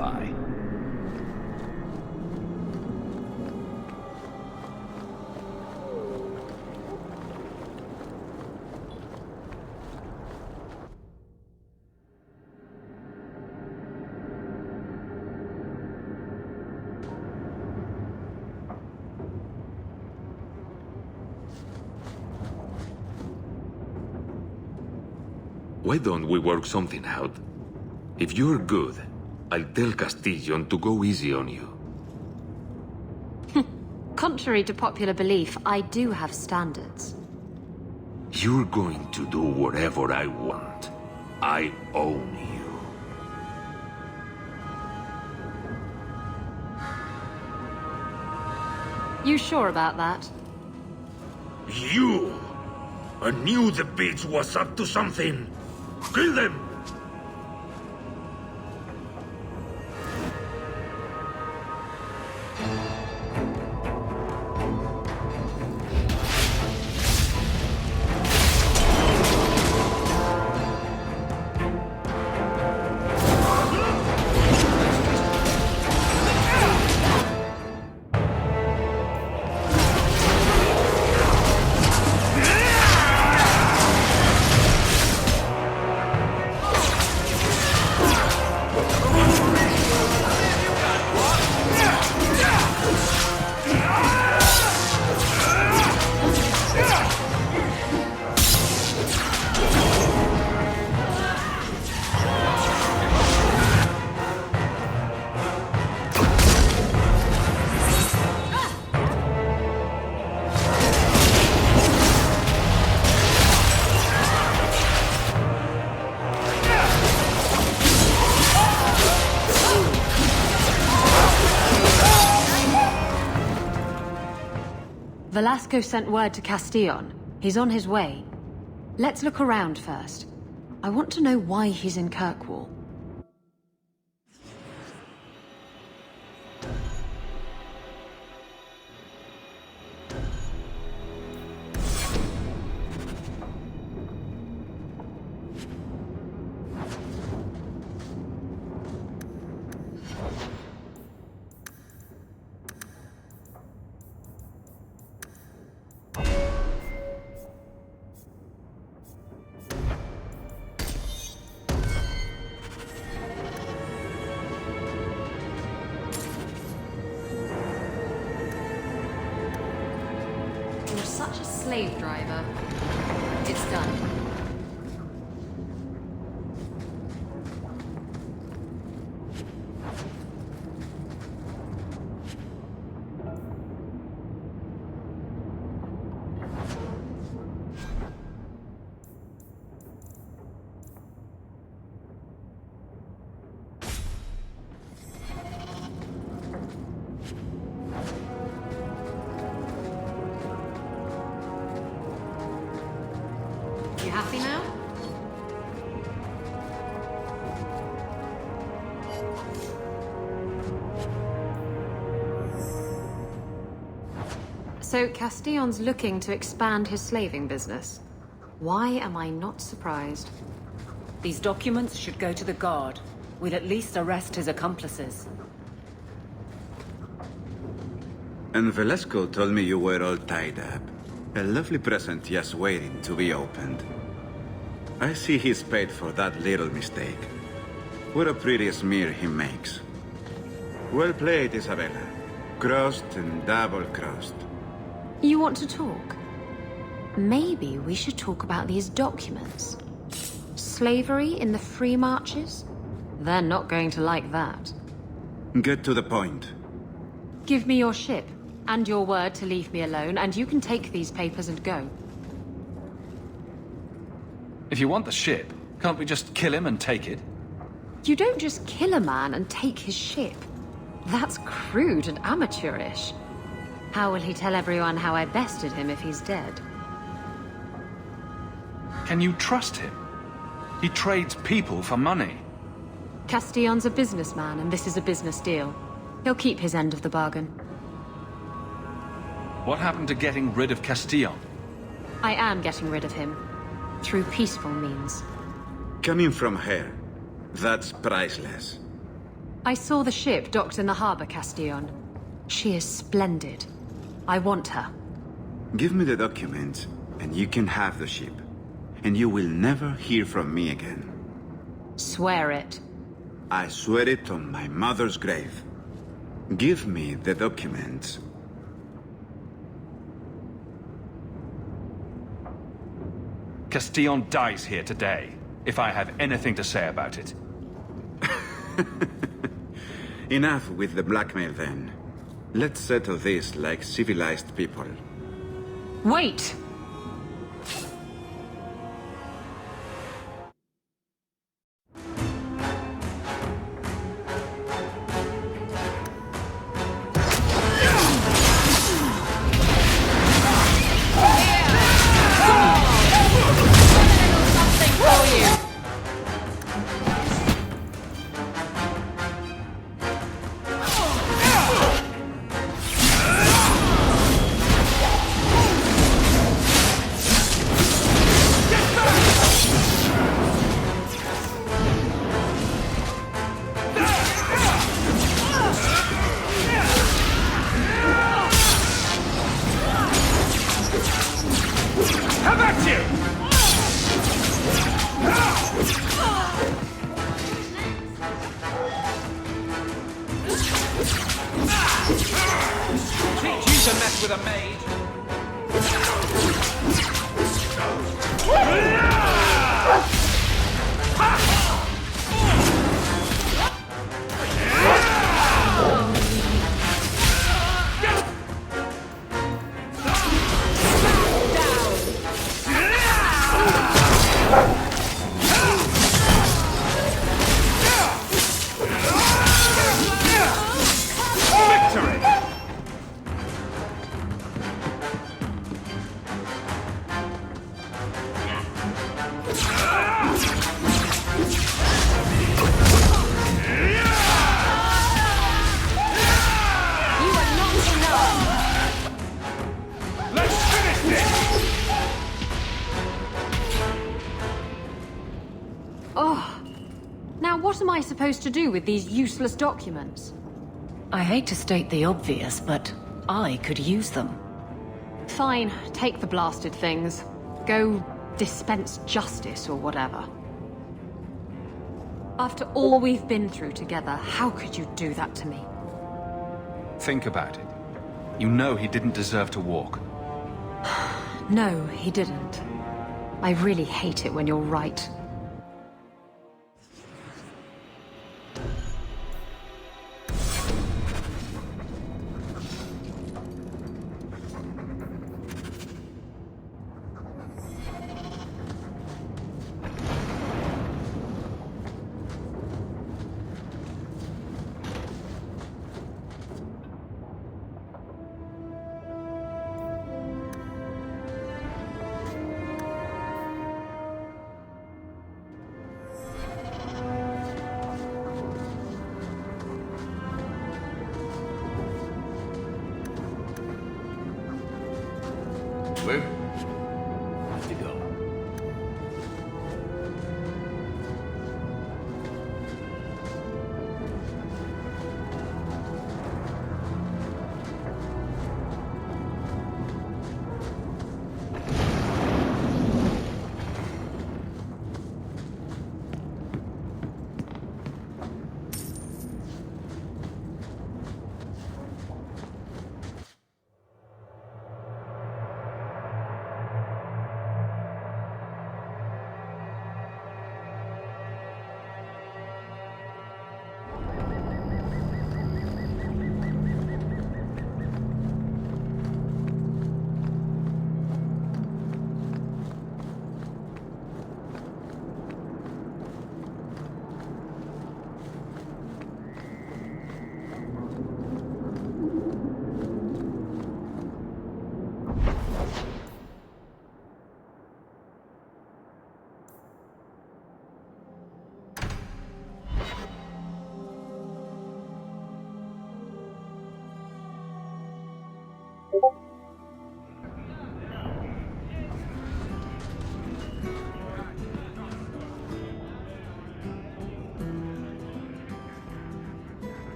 by. Why don't we work something out? If you're good, I'll tell Castillon to go easy on you. Contrary to popular belief, I do have standards. You're going to do whatever I want. I own you. You sure about that? You! I knew the bitch was up to something! Kill them! Velasco sent word to Castillon. He's on his way. Let's look around first. I want to know why he's in Kirkwall. You're such a slave driver. It's done. You happy now? So Castillon's looking to expand his slaving business. Why am I not surprised? These documents should go to the guard. We'll at least arrest his accomplices. And Velasco told me you were all tied up. A lovely present just waiting to be opened. I see he's paid for that little mistake. What a pretty smear he makes. Well played, Isabella. Crossed and double-crossed. You want to talk? Maybe we should talk about these documents. Slavery in the free marches? They're not going to like that. Get to the point. Give me your ship, and your word to leave me alone, and you can take these papers and go. If you want the ship, can't we just kill him and take it? You don't just kill a man and take his ship. That's crude and amateurish. How will he tell everyone how I bested him if he's dead? Can you trust him? He trades people for money. Castillon's a businessman, and this is a business deal. He'll keep his end of the bargain. What happened to getting rid of Castillon? I am getting rid of him. Through peaceful means. Coming from her, that's priceless. I saw the ship docked in the harbor, Castillon. She is splendid. I want her. Give me the documents, and you can have the ship. And you will never hear from me again. Swear it. I swear it on my mother's grave. Give me the documents. Castillon dies here today, if I have anything to say about it. Enough with the blackmail then. Let's settle this like civilized people. Wait! How about you? Teach you to mess with a maid. Victory! Let's finish this! Oh. Now what am I supposed to do with these useless documents? I hate to state the obvious, but I could use them. Fine, take the blasted things. Go dispense justice or whatever. After all we've been through together, how could you do that to me? Think about it. You know he didn't deserve to walk. No, he didn't. I really hate it when you're right. Well, off you go.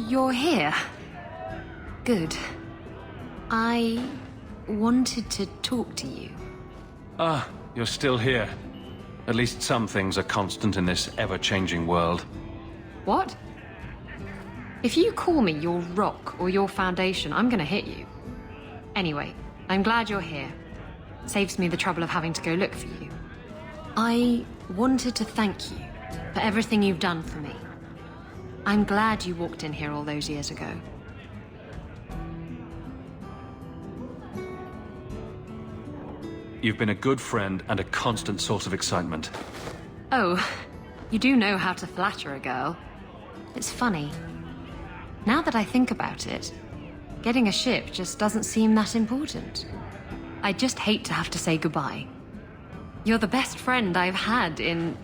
you're here. Good. I wanted to talk to you. Ah, you're still here. At least some things are constant in this ever-changing world. What? If you call me your rock or your foundation, I'm gonna hit you. Anyway, I'm glad you're here. Saves me the trouble of having to go look for you. I wanted to thank you for everything you've done for me. I'm glad you walked in here all those years ago. You've been a good friend and a constant source of excitement. Oh, you do know how to flatter a girl. It's funny. Now that I think about it, getting a ship just doesn't seem that important. I just hate to have to say goodbye. You're the best friend I've had in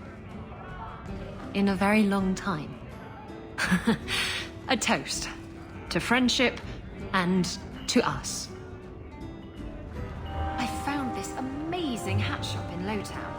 a very long time. A toast to friendship and to us. I found this amazing hat shop in Lowtown.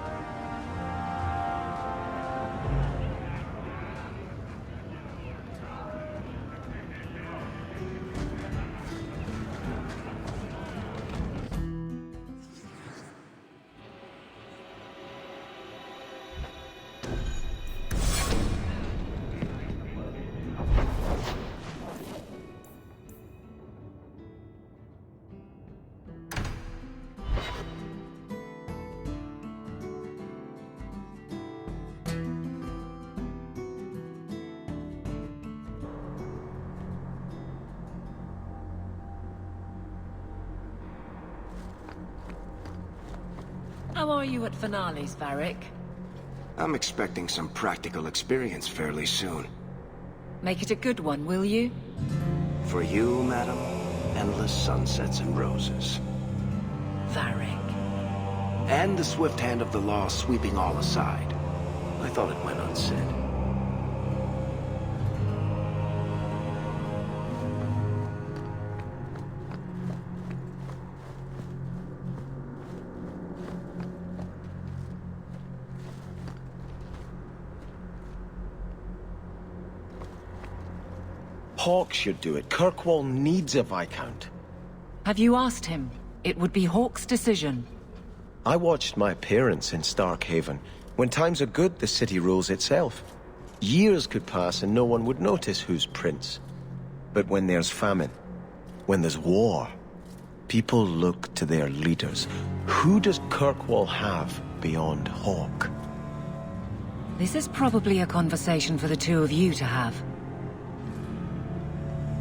How are you at finales, Varric? I'm expecting some practical experience fairly soon. Make it a good one, will you? For you, madam, endless sunsets and roses. Varric. And the swift hand of the law sweeping all aside. I thought it went unsaid. Hawke should do it. Kirkwall needs a Viscount. Have you asked him? It would be Hawke's decision. I watched my parents in Starkhaven. When times are good, the city rules itself. Years could pass and no one would notice who's prince. But when there's famine, when there's war, people look to their leaders. Who does Kirkwall have beyond Hawke? This is probably a conversation for the two of you to have.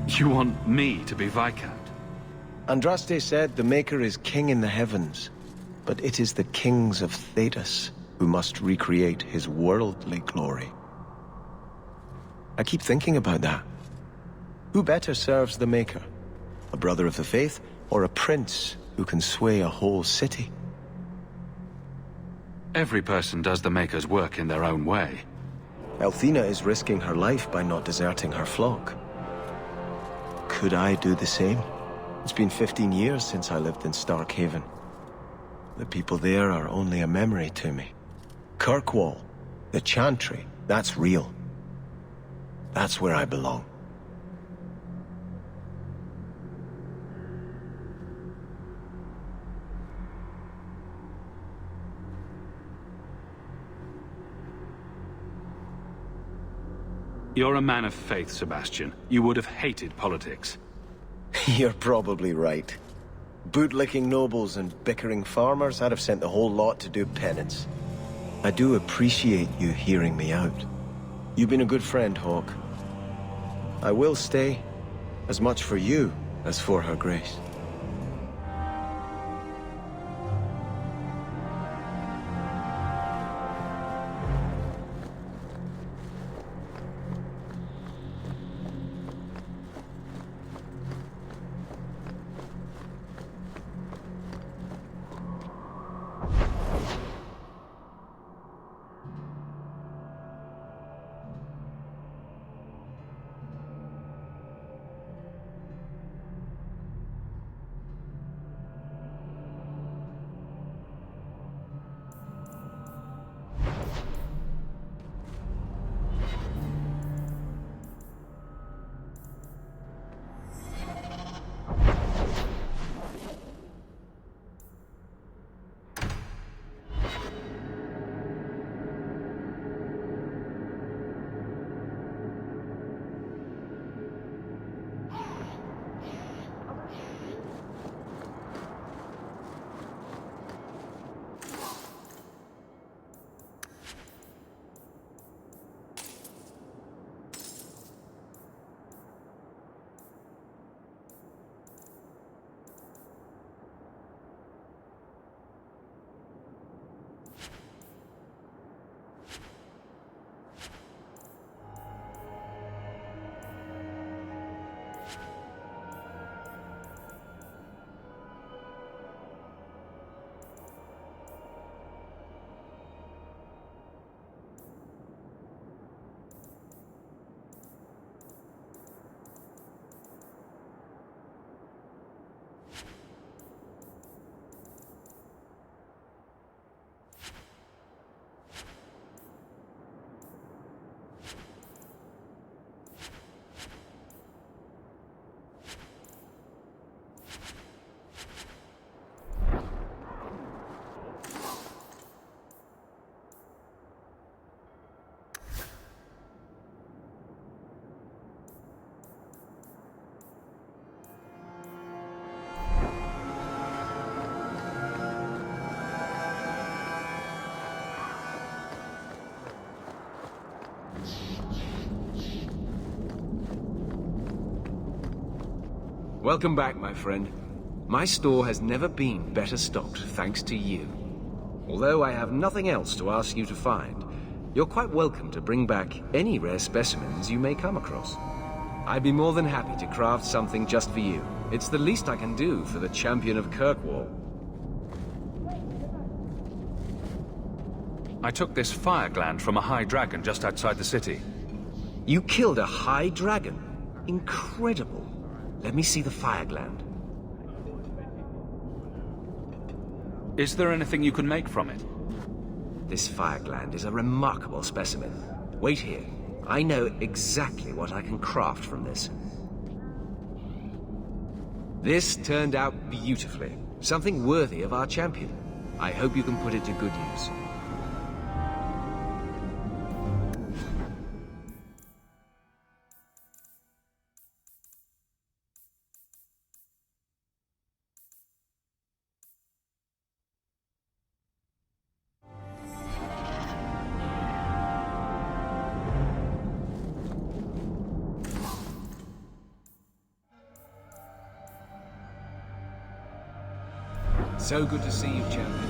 You want me to be Viscount? Andraste said the Maker is king in the heavens, but it is the kings of Thedas who must recreate his worldly glory. I keep thinking about that. Who better serves the Maker? A brother of the faith, or a prince who can sway a whole city? Every person does the Maker's work in their own way. Althena is risking her life by not deserting her flock. Could I do the same? It's been 15 years since I lived in Starkhaven. The people there are only a memory to me. Kirkwall, the Chantry, that's real. That's where I belong. You're a man of faith, Sebastian. You would have hated politics. You're probably right. Bootlicking nobles and bickering farmers, I'd have sent the whole lot to do penance. I do appreciate you hearing me out. You've been a good friend, Hawke. I will stay, as much for you as for her grace. Welcome back, my friend. My store has never been better stocked thanks to you. Although I have nothing else to ask you to find, you're quite welcome to bring back any rare specimens you may come across. I'd be more than happy to craft something just for you. It's the least I can do for the champion of Kirkwall. I took this fire gland from a high dragon just outside the city. You killed a high dragon? Incredible. Let me see the fire gland. Is there anything you can make from it? This fire gland is a remarkable specimen. Wait here. I know exactly what I can craft from this. This turned out beautifully. Something worthy of our champion. I hope you can put it to good use. So good to see you, champion.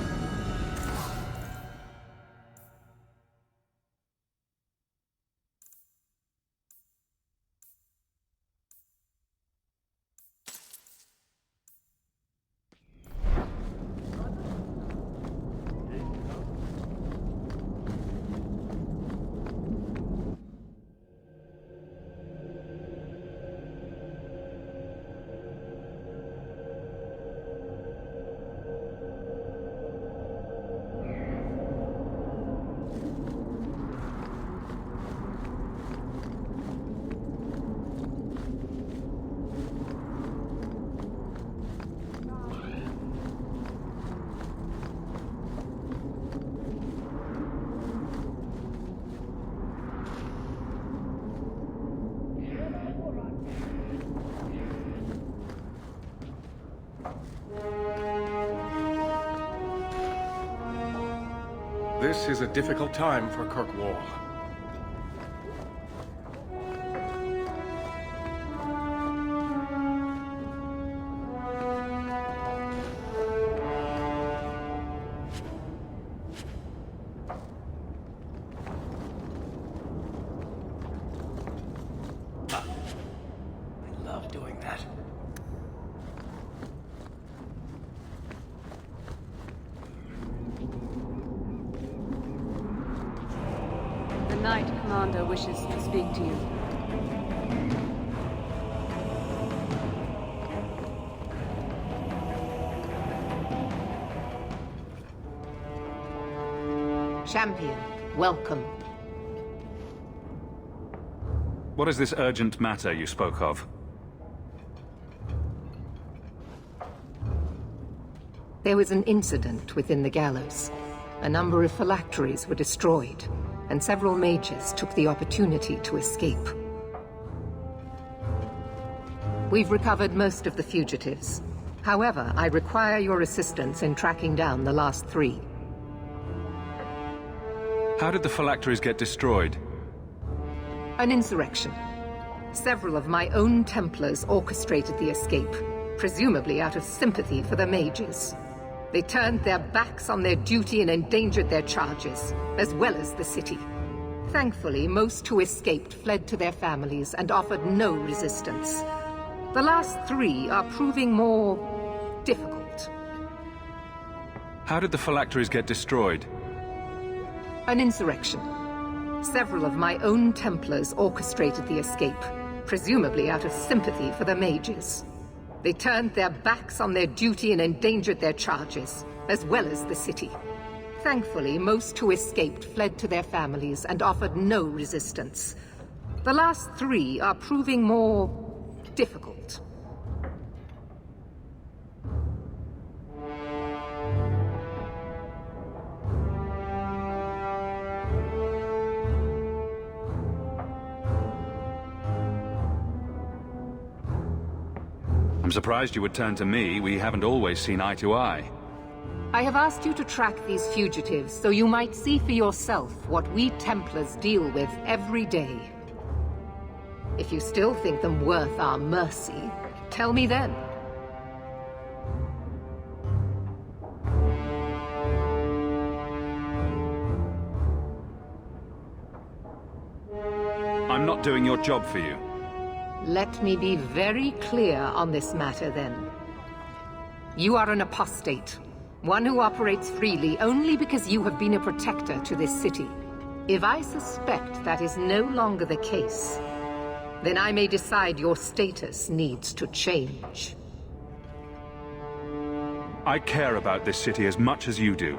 This is a difficult time for Kirkwall. I love doing that. The Knight Commander wishes to speak to you. Champion, welcome. What is this urgent matter you spoke of? There was an incident within the gallows. A number of phylacteries were destroyed, and several mages took the opportunity to escape. We've recovered most of the fugitives. However, I require your assistance in tracking down the last 3. How did the phylacteries get destroyed? An insurrection. Several of my own Templars orchestrated the escape, presumably out of sympathy for the mages. They turned their backs on their duty and endangered their charges, as well as the city. Thankfully, most who escaped fled to their families and offered no resistance. The last 3 are proving more difficult. How did the phylacteries get destroyed? An insurrection. Several of my own Templars orchestrated the escape, presumably out of sympathy for the mages. They turned their backs on their duty and endangered their charges, as well as the city. Thankfully, most who escaped fled to their families and offered no resistance. The last 3 are proving more difficult. I'm surprised you would turn to me. We haven't always seen eye to eye. I have asked you to track these fugitives so you might see for yourself what we Templars deal with every day. If you still think them worth our mercy, Tell me then. I'm not doing your job for you. Let me be very clear on this matter, then. You are an apostate, one who operates freely only because you have been a protector to this city. If I suspect that is no longer the case, then I may decide your status needs to change. I care about this city as much as you do.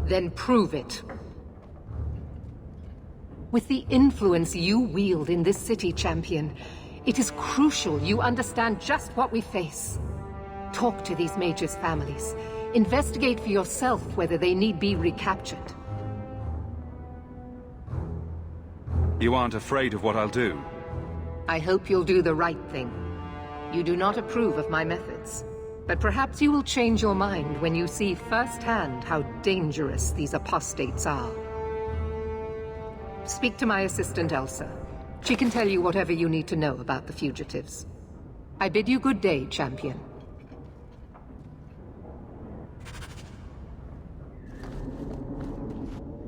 Then prove it. With the influence you wield in this city, Champion, it is crucial you understand just what we face. Talk to these mages' families. Investigate for yourself whether they need be recaptured. You aren't afraid of what I'll do? I hope you'll do the right thing. You do not approve of my methods, but perhaps you will change your mind when you see firsthand how dangerous these apostates are. Speak to my assistant, Elsa. She can tell you whatever you need to know about the fugitives. I bid you good day, Champion.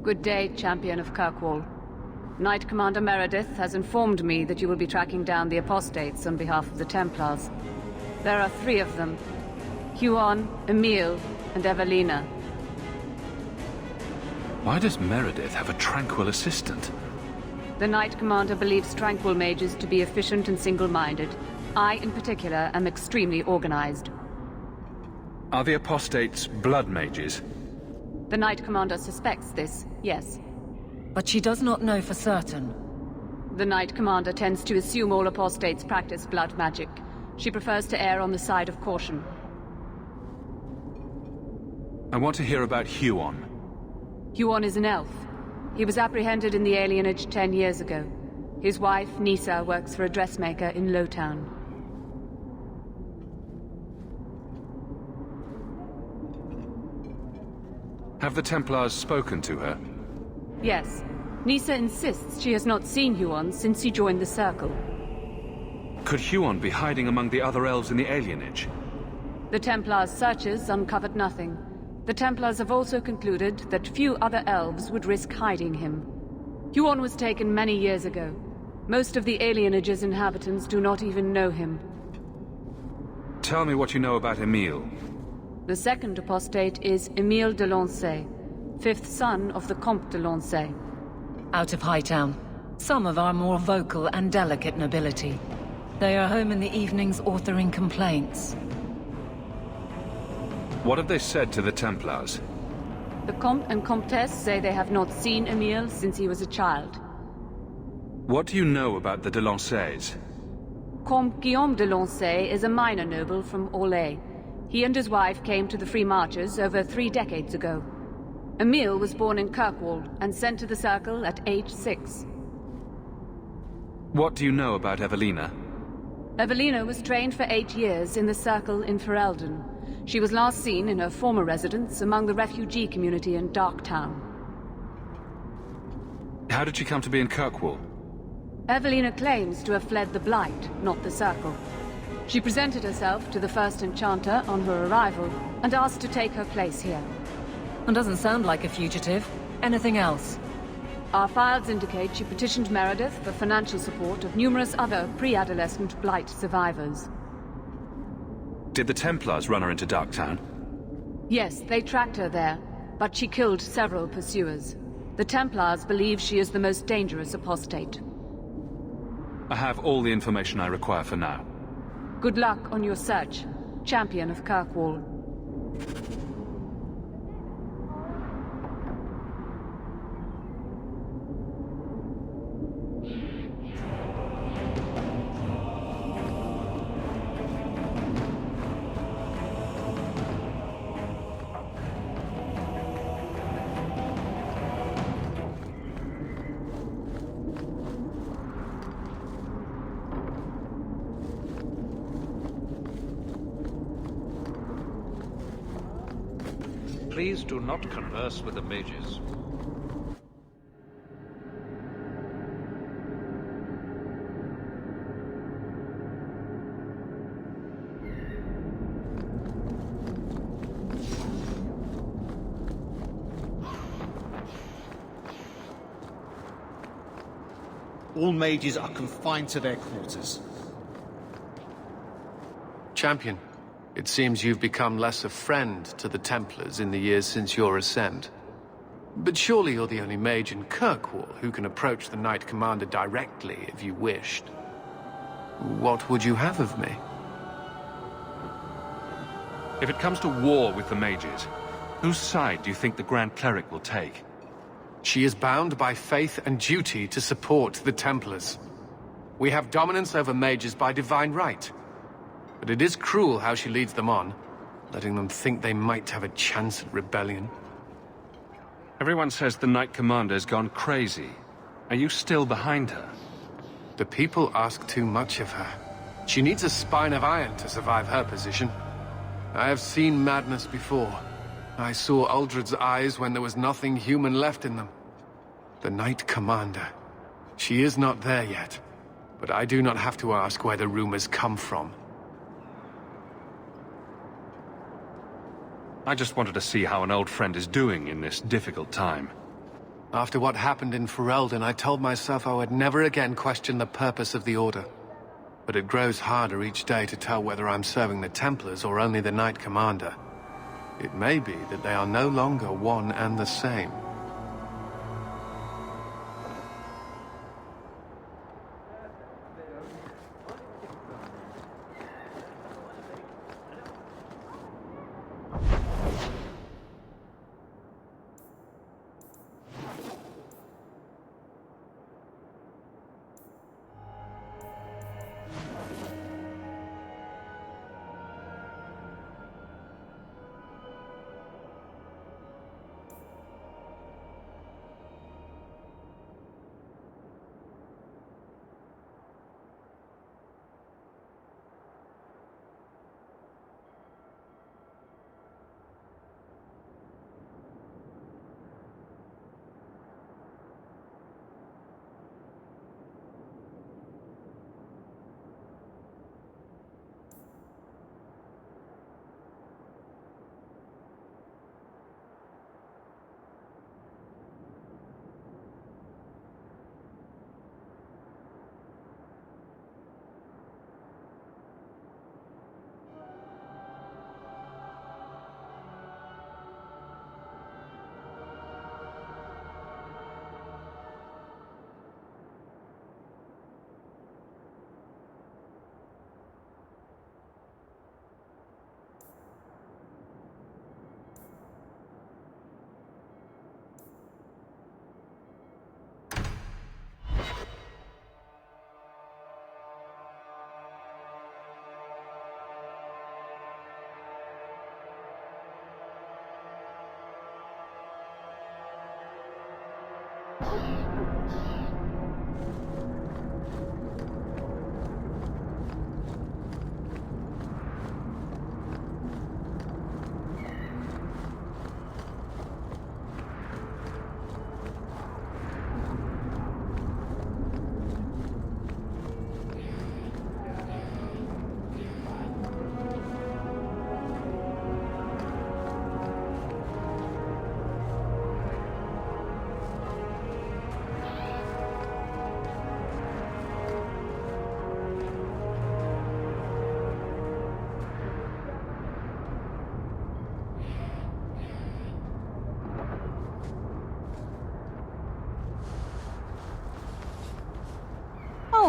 Good day, Champion of Kirkwall. Knight Commander Meredith has informed me that you will be tracking down the apostates on behalf of the Templars. There are 3 of them: Huon, Emile, and Evelina. Why does Meredith have a tranquil assistant? The Knight Commander believes tranquil mages to be efficient and single-minded. I, in particular, am extremely organized. Are the apostates blood mages? The Knight Commander suspects this, yes. But she does not know for certain. The Knight Commander tends to assume all apostates practice blood magic. She prefers to err on the side of caution. I want to hear about Huon. Huon is an elf. He was apprehended in the alienage 10 years ago. His wife, Nisa, works for a dressmaker in Lowtown. Have the Templars spoken to her? Yes. Nisa insists she has not seen Huon since he joined the Circle. Could Huon be hiding among the other elves in the alienage? The Templars' searches uncovered nothing. The Templars have also concluded that few other elves would risk hiding him. Huon was taken many years ago. Most of the alienage's inhabitants do not even know him. Tell me what you know about Emile. The second apostate is Emile de Lancey, 5th son of the Comte de Lancey. Out of Hightown. Some of our more vocal and delicate nobility. They are home in the evenings authoring complaints. What have they said to the Templars? The Comte and Comtesse say they have not seen Emile since he was a child. What do you know about the de Lanceys? Comte Guillaume de Lancey is a minor noble from Orlais. He and his wife came to the Free Marches over 3 decades ago. Emile was born in Kirkwall and sent to the Circle at age 6. What do you know about Evelina? Evelina was trained for 8 years in the Circle in Ferelden. She was last seen in her former residence among the refugee community in Darktown. How did she come to be in Kirkwall? Evelina claims to have fled the Blight, not the Circle. She presented herself to the First Enchanter on her arrival and asked to take her place here. And doesn't sound like a fugitive. Anything else? Our files indicate she petitioned Meredith for financial support of numerous other pre-adolescent Blight survivors. Did the Templars run her into Darktown? Yes, they tracked her there, but she killed several pursuers. The Templars believe she is the most dangerous apostate. I have all the information I require for now. Good luck on your search, Champion of Kirkwall. Please do not converse with the mages. All mages are confined to their quarters. Champion, it seems you've become less a friend to the Templars in the years since your ascent. But surely you're the only mage in Kirkwall who can approach the Knight Commander directly if you wished. What would you have of me? If it comes to war with the mages, whose side do you think the Grand Cleric will take? She is bound by faith and duty to support the Templars. We have dominance over mages by divine right. But it is cruel how she leads them on, letting them think they might have a chance at rebellion. Everyone says the Knight Commander's gone crazy. Are you still behind her? The people ask too much of her. She needs a spine of iron to survive her position. I have seen madness before. I saw Uldred's eyes when there was nothing human left in them. The Knight Commander. She is not there yet, but I do not have to ask where the rumors come from. I just wanted to see how an old friend is doing in this difficult time. After what happened in Ferelden, I told myself I would never again question the purpose of the Order. But it grows harder each day to tell whether I'm serving the Templars or only the Knight Commander. It may be that they are no longer one and the same.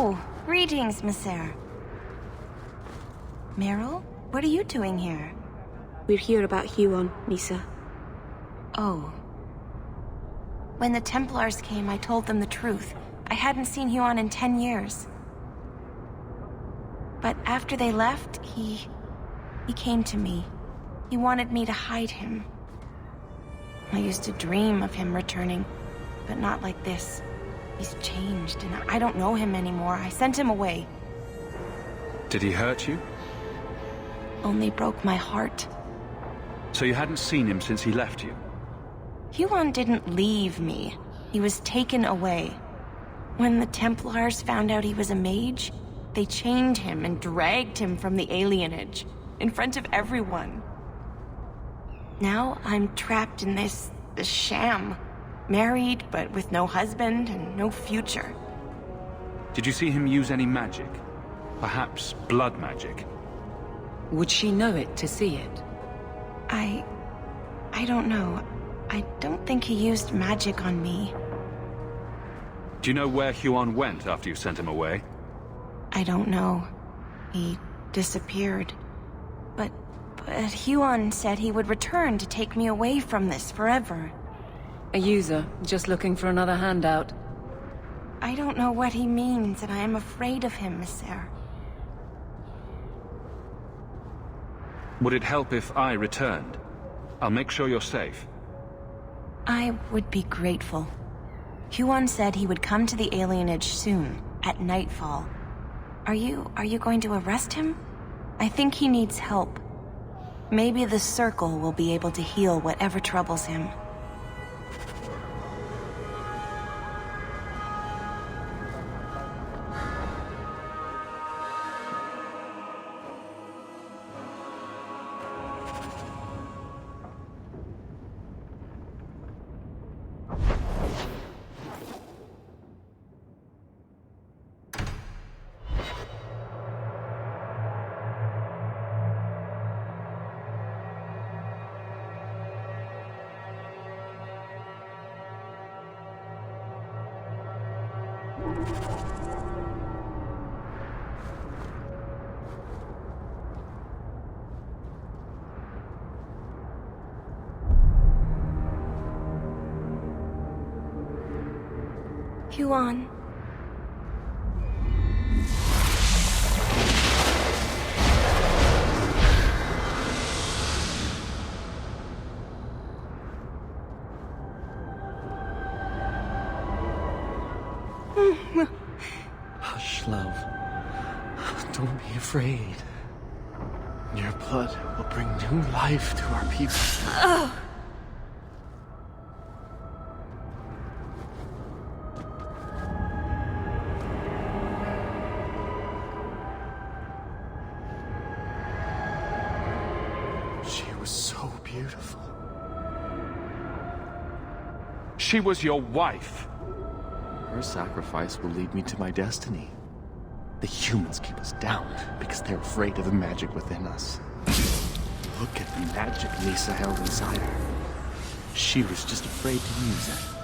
Oh, greetings, Messer. Meryl, what are you doing here? We're here about Huon, Misa. Oh. When the Templars came, I told them the truth. I hadn't seen Huon in 10 years. But after they left, he came to me. He wanted me to hide him. I used to dream of him returning, but not like this. He's changed, and I don't know him anymore. I sent him away. Did he hurt you? Only broke my heart. So you hadn't seen him since he left you? Huon didn't leave me. He was taken away. When the Templars found out he was a mage, they chained him and dragged him from the alienage, in front of everyone. Now I'm trapped in this sham. Married, but with no husband and no future. Did you see him use any magic? Perhaps blood magic? Would she know it to see it? I don't know. I don't think he used magic on me. Do you know where Huon went after you sent him away? I don't know. He disappeared. But Huon said he would return to take me away from this forever. A user, just looking for another handout. I don't know what he means, and I am afraid of him, Mister. Would it help if I returned? I'll make sure you're safe. I would be grateful. Huon said he would come to the alienage soon, at nightfall. Are you going to arrest him? I think he needs help. Maybe the Circle will be able to heal whatever troubles him. Huon. Hush, love. Don't be afraid. Your blood will bring new life to our people. She was so beautiful. She was your wife. Her sacrifice will lead me to my destiny. The humans keep us down because they're afraid of the magic within us. Look at the magic Nissa held inside her. She was just afraid to use it.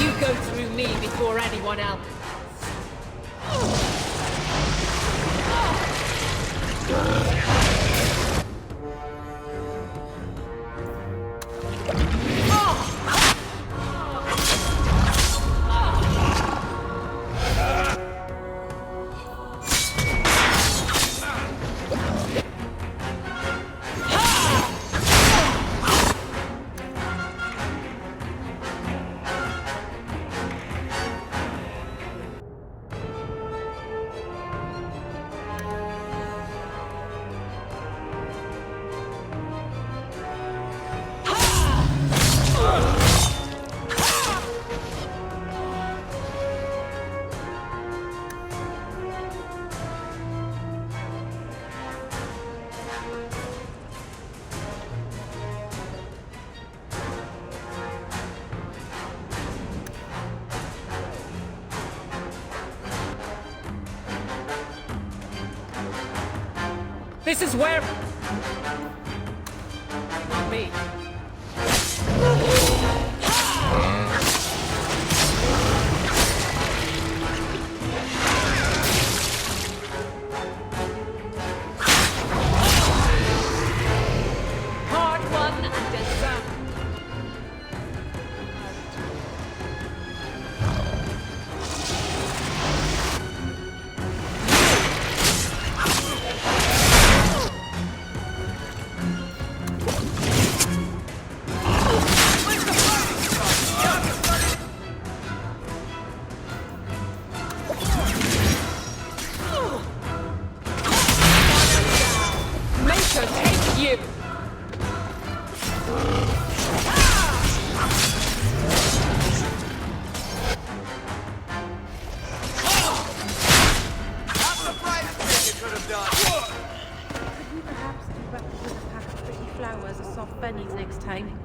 You go through me before anyone else. This is where... Not me. Part one. wrapped with a pack of pretty flowers or soft bennies next time.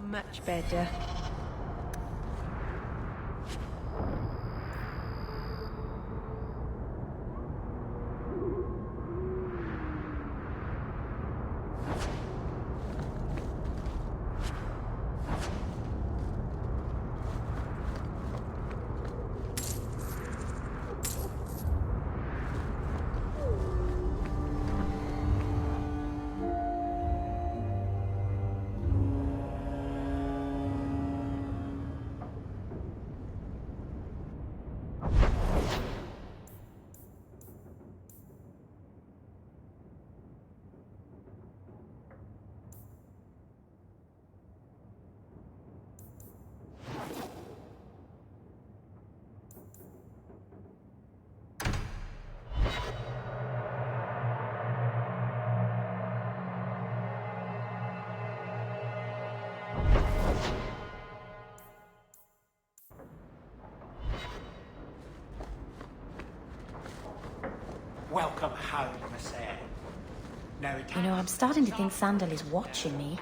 Much better. Welcome home, Miss Eyre. Now, You know, I'm starting to think Sandal is watching me.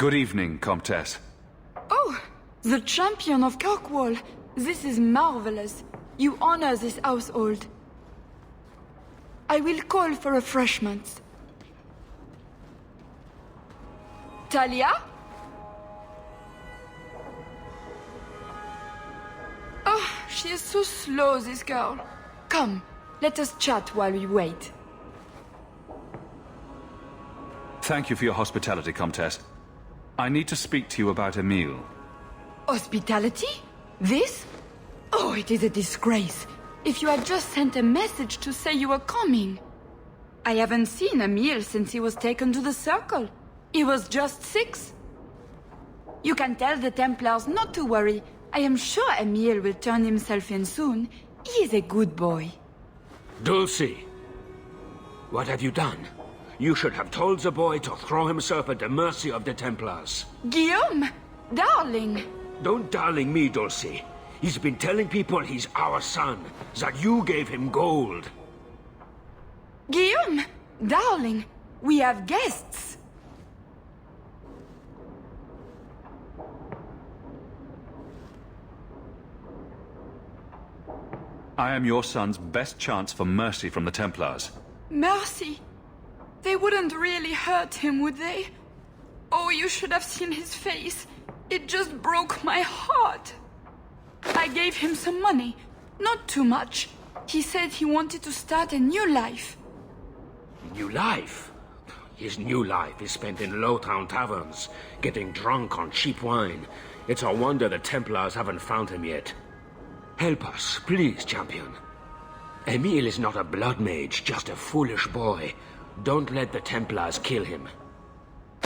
Good evening, Comtesse. Oh, the champion of Kirkwall. This is marvelous. You honor this household. I will call for refreshments. Talia? Oh, she is so slow, this girl. Come, let us chat while we wait. Thank you for your hospitality, Comtesse. I need to speak to you about Emile. Hospitality? This? Oh, it is a disgrace. If you had just sent a message to say you were coming. I haven't seen Emile since he was taken to the Circle. He was just 6. You can tell the Templars not to worry. I am sure Emile will turn himself in soon. He is a good boy. Dulcie, what have you done? You should have told the boy to throw himself at the mercy of the Templars. Guillaume! Darling! Don't darling me, Dulcie. He's been telling people he's our son, that you gave him gold. Guillaume! Darling! We have guests! I am your son's best chance for mercy from the Templars. Mercy? They wouldn't really hurt him, would they? Oh, you should have seen his face. It just broke my heart. I gave him some money. Not too much. He said he wanted to start a new life. New life? His new life is spent in low-town taverns, getting drunk on cheap wine. It's a wonder the Templars haven't found him yet. Help us, please, champion. Emil is not a blood mage, just a foolish boy. Don't let the Templars kill him.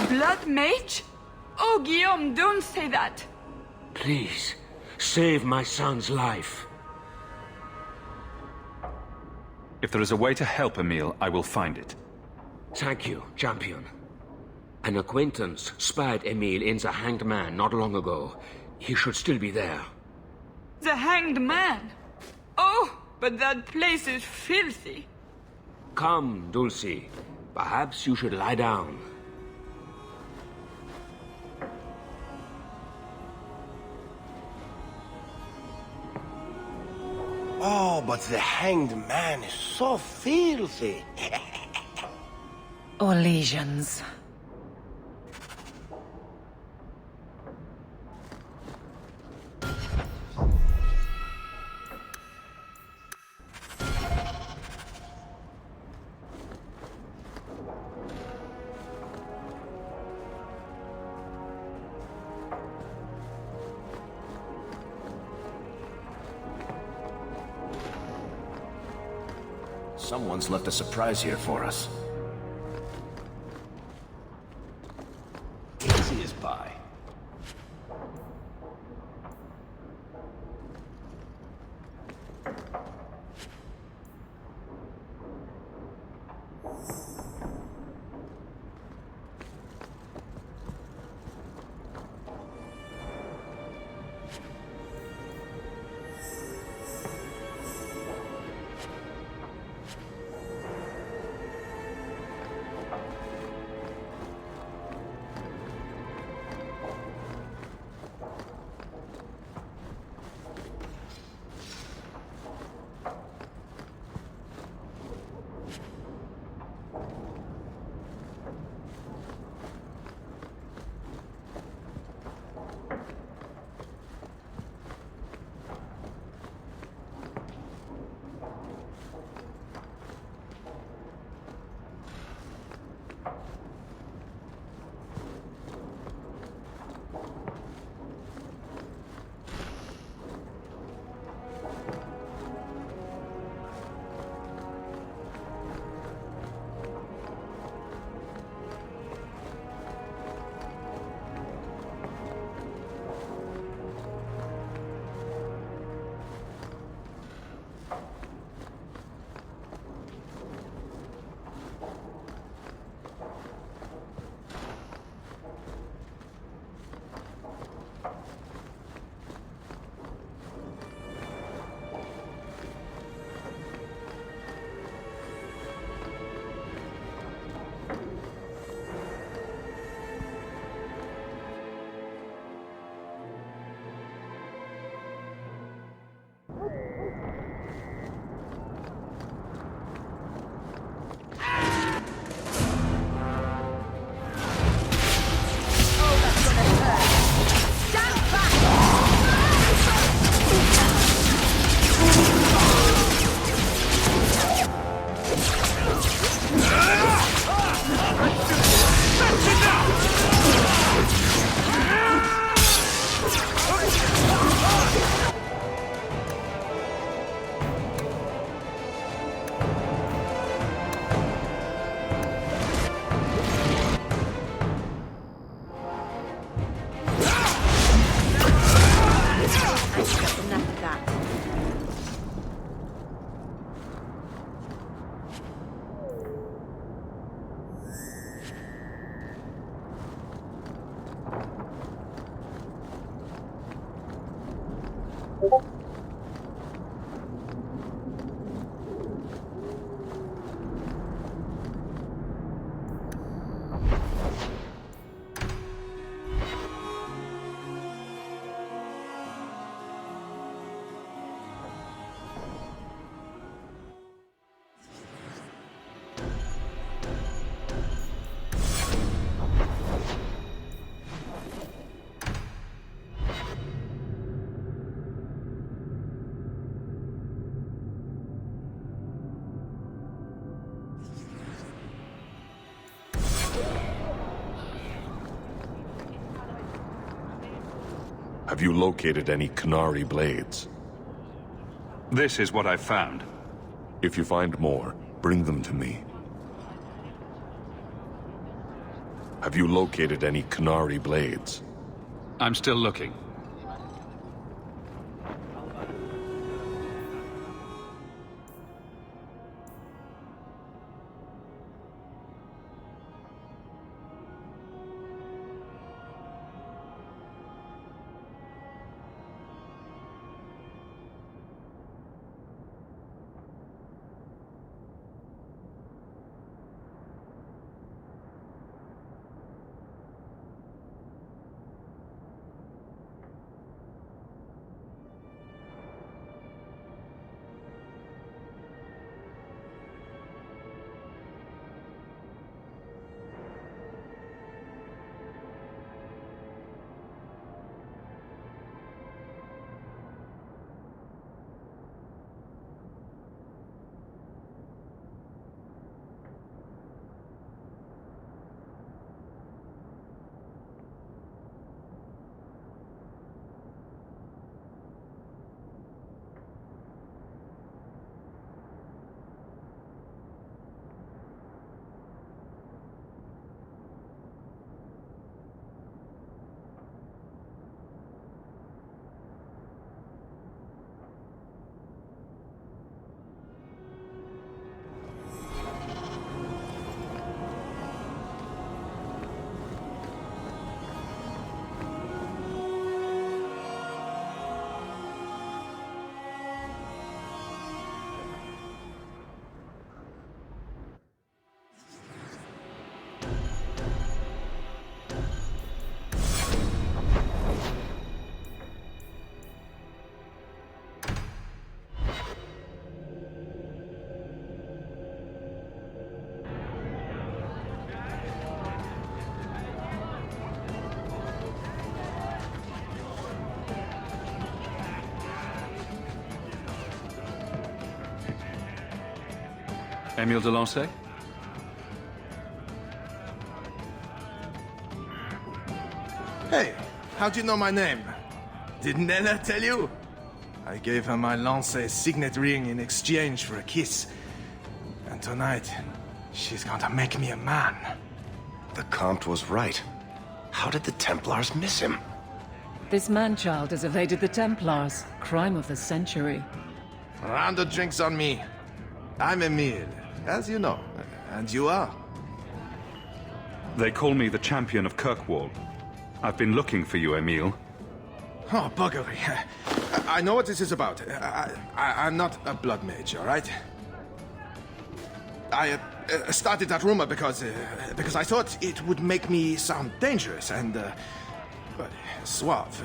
Blood mage? Oh, Guillaume, don't say that. Please, save my son's life. If there is a way to help Emil, I will find it. Thank you, champion. An acquaintance spied Emil in the Hanged Man not long ago. He should still be there. The Hanged Man? Oh, but that place is filthy. Come, Dulcie. Perhaps you should lie down. Oh, but the Hanged Man is so filthy. Or lesions. Someone's left a surprise here for us. Easy as pie. Have you located any Qunari blades? This is what I've found. If you find more, bring them to me. Have you located any Qunari blades? I'm still looking. Emile de Lancey? Hey, how'd you know my name? Did Nella tell you? I gave her my Lancey signet ring in exchange for a kiss. And tonight, she's going to make me a man. The Comte was right. How did the Templars miss him? This man-child has evaded the Templars. Crime of the century. Round of drinks on me. I'm Emile, as you know. And you are? They call me the champion of Kirkwall. I've been looking for you, Emile. Oh, buggery. I know what this is about. I'm not a blood mage, all right? I started that rumor because I thought it would make me sound dangerous and suave.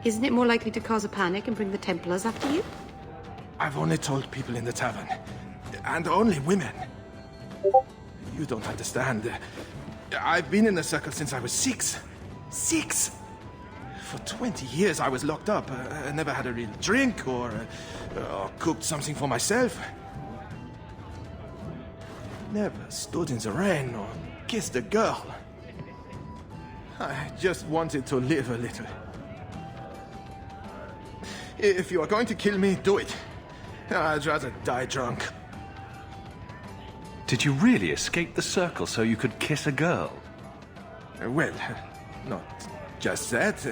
Isn't it more likely to cause a panic and bring the Templars after you? I've only told people in the tavern, and only women. You don't understand. I've been in the circle since I was 6. 6! For 20 years I was locked up. I never had a real drink or cooked something for myself. Never stood in the rain or kissed a girl. I just wanted to live a little. If you are going to kill me, do it. I'd rather die drunk. Did you really escape the circle so you could kiss a girl? Well, not just that.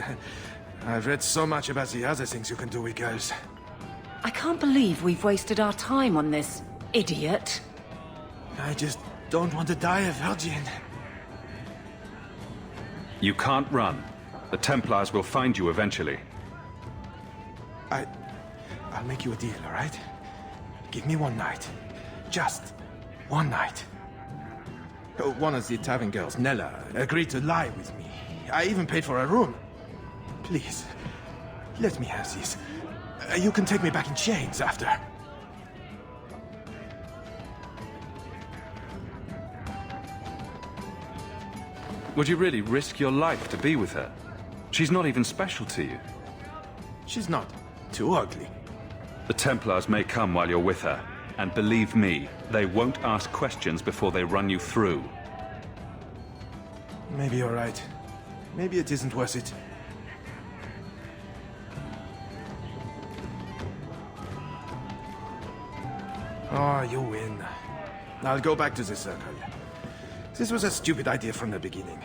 I've read so much about the other things you can do with girls. I can't believe we've wasted our time on this, idiot. I just don't want to die a virgin. You can't run. The Templars will find you eventually. I'll make you a deal, all right? Give me one night. Just one night. One of the tavern girls, Nella, agreed to lie with me. I even paid for a room. Please, let me have this. You can take me back in chains after. Would you really risk your life to be with her? She's not even special to you. She's not too ugly. The Templars may come while you're with her, and believe me, they won't ask questions before they run you through. Maybe you're right. Maybe it isn't worth it. Oh, you win. I'll go back to the circle. This was a stupid idea from the beginning.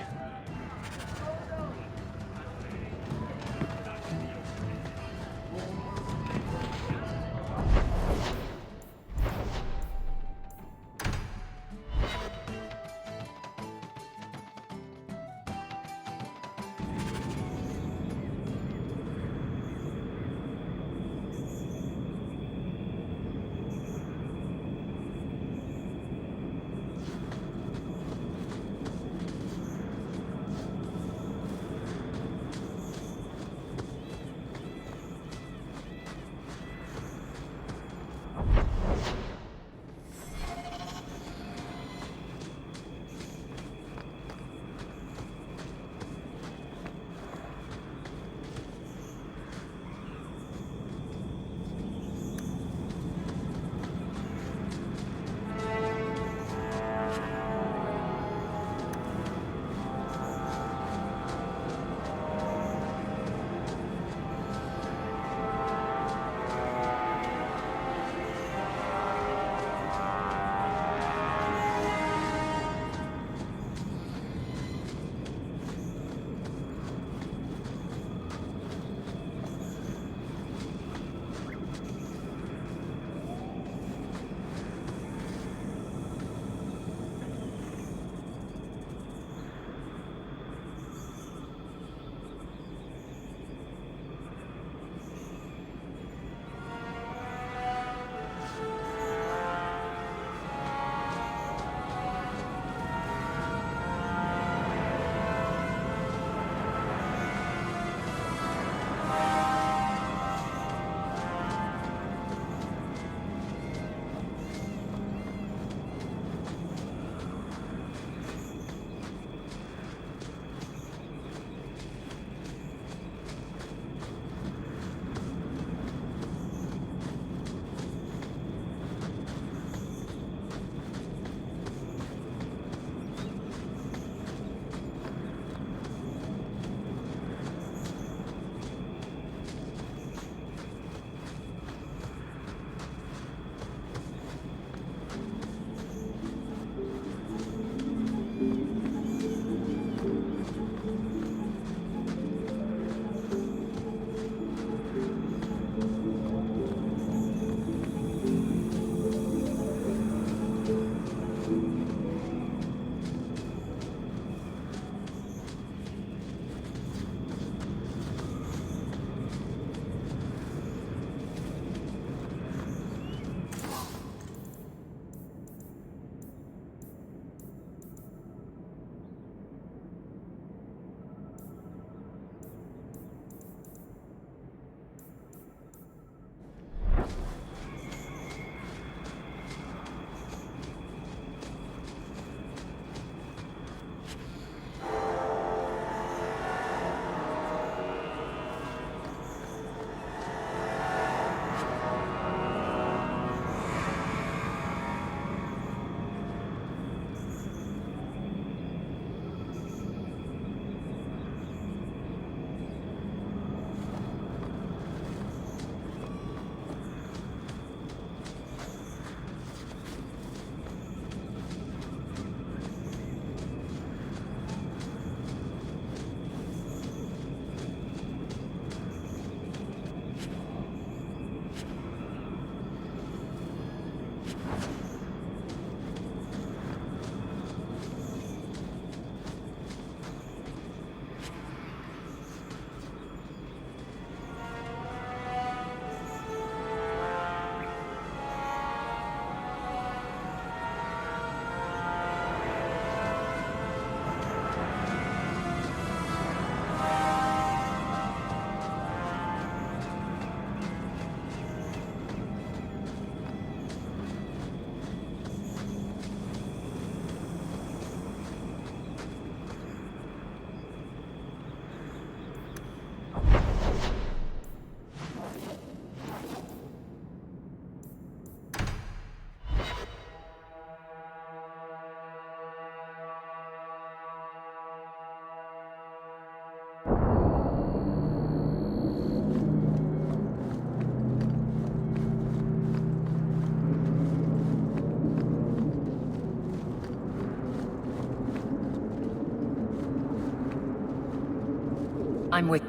I'm with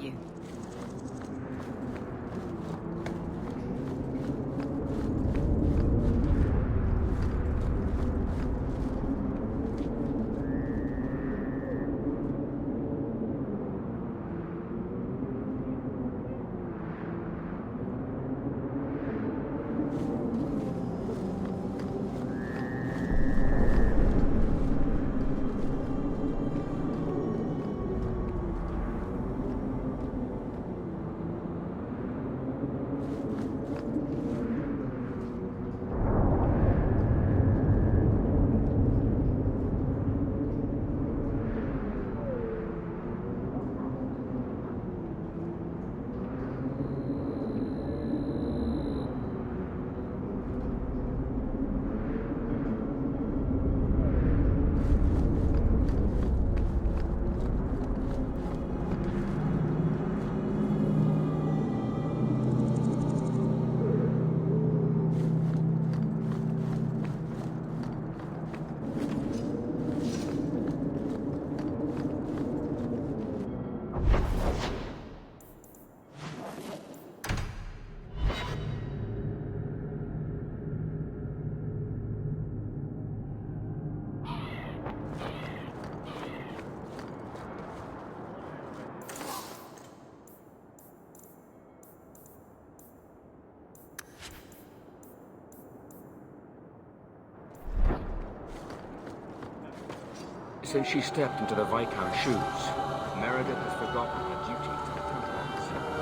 you. Since she stepped into the Viscount's shoes, Meredith has forgotten her duty to the Templars.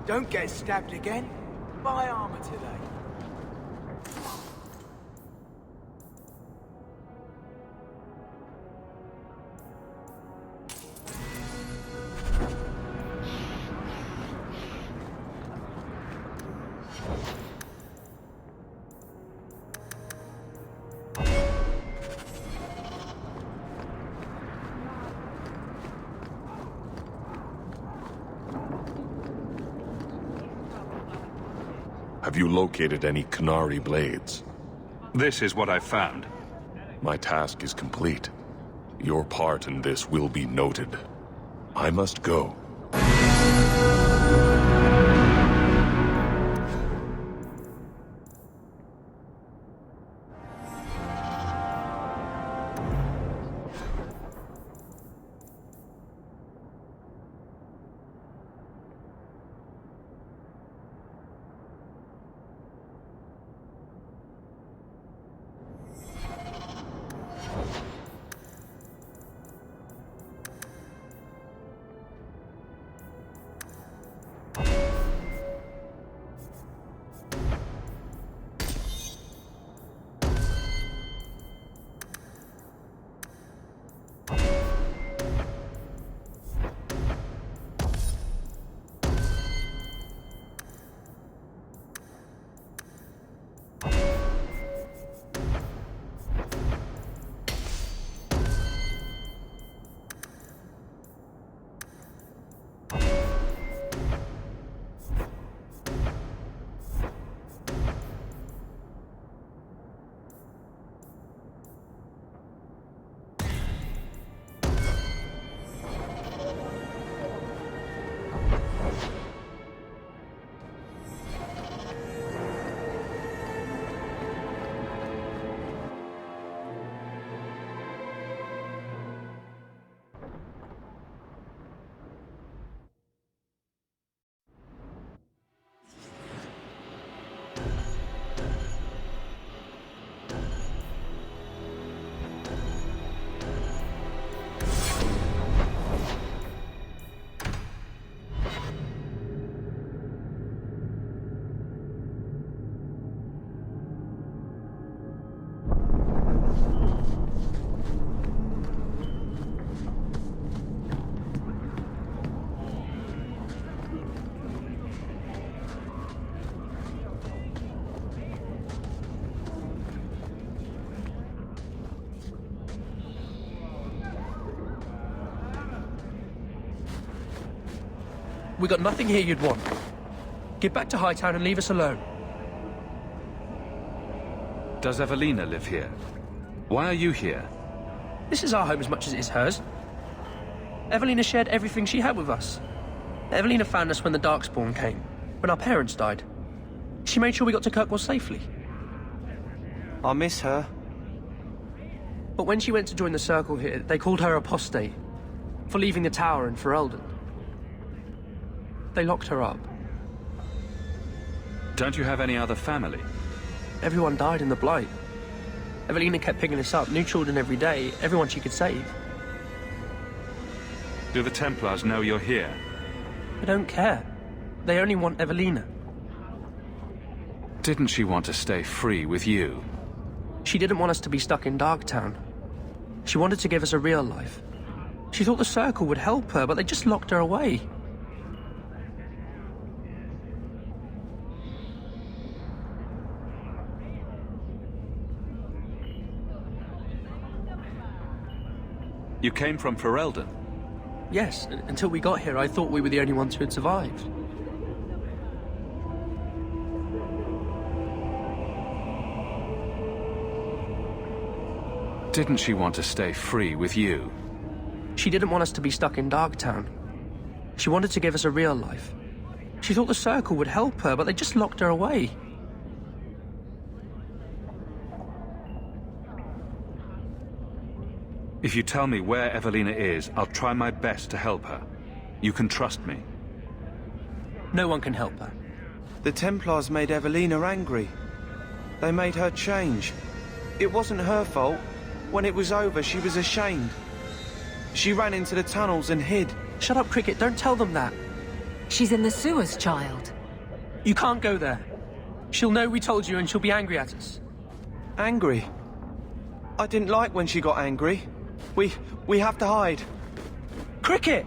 Don't get stabbed again. Buy armor today. Have you located any Qunari blades? This is what I've found. My task is complete. Your part in this will be noted. I must go. We got nothing here you'd want. Get back to Hightown and leave us alone. Does Evelina live here? Why are you here? This is our home as much as it is hers. Evelina shared everything she had with us. Evelina found us when the Darkspawn came, when our parents died. She made sure we got to Kirkwall safely. I miss her. But when she went to join the Circle here, they called her apostate for leaving the Tower and for Eldon. They locked her up. Don't you have any other family? Everyone died in the Blight. Evelina kept picking us up, new children every day, everyone she could save. Do the Templars know you're here? They don't care. They only want Evelina. Didn't she want to stay free with you? She didn't want us to be stuck in Darktown. She wanted to give us a real life. She thought the Circle would help her, but they just locked her away. You came from Ferelden? Yes, until we got here, I thought we were the only ones who had survived. Didn't she want to stay free with you? She didn't want us to be stuck in Darktown. She wanted to give us a real life. She thought the Circle would help her, but they just locked her away. If you tell me where Evelina is, I'll try my best to help her. You can trust me. No one can help her. The Templars made Evelina angry. They made her change. It wasn't her fault. When it was over, she was ashamed. She ran into the tunnels and hid. Shut up, Cricket. Don't tell them that. She's in the sewers, child. You can't go there. She'll know we told you and she'll be angry at us. Angry? I didn't like when she got angry. We have to hide. Cricket!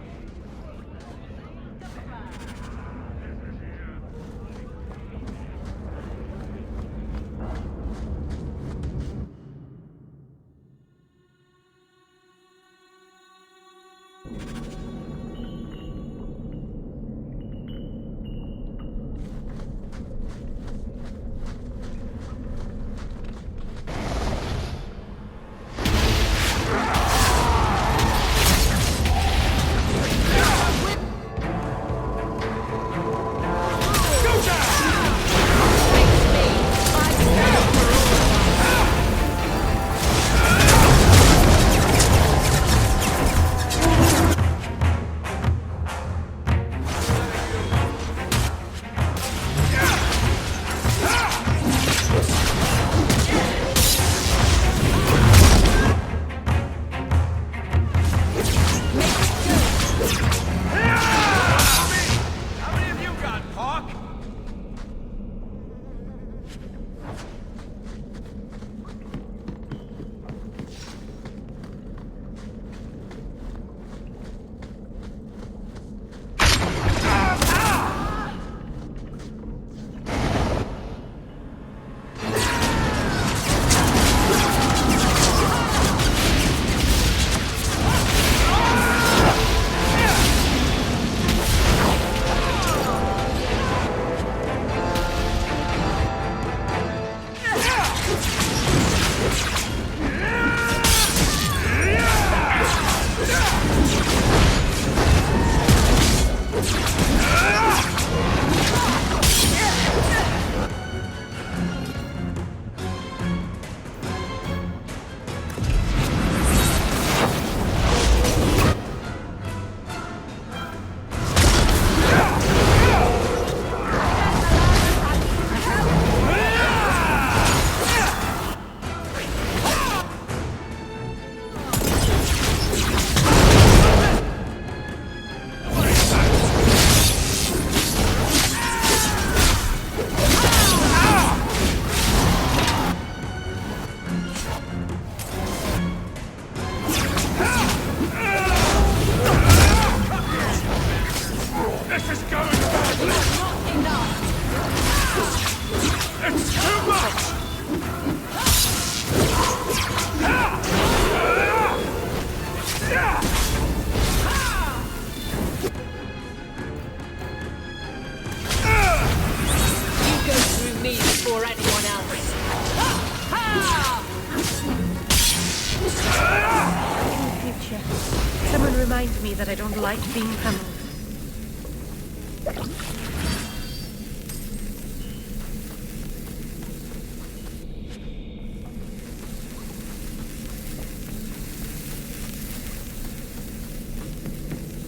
Remind me that I don't like being pummeled.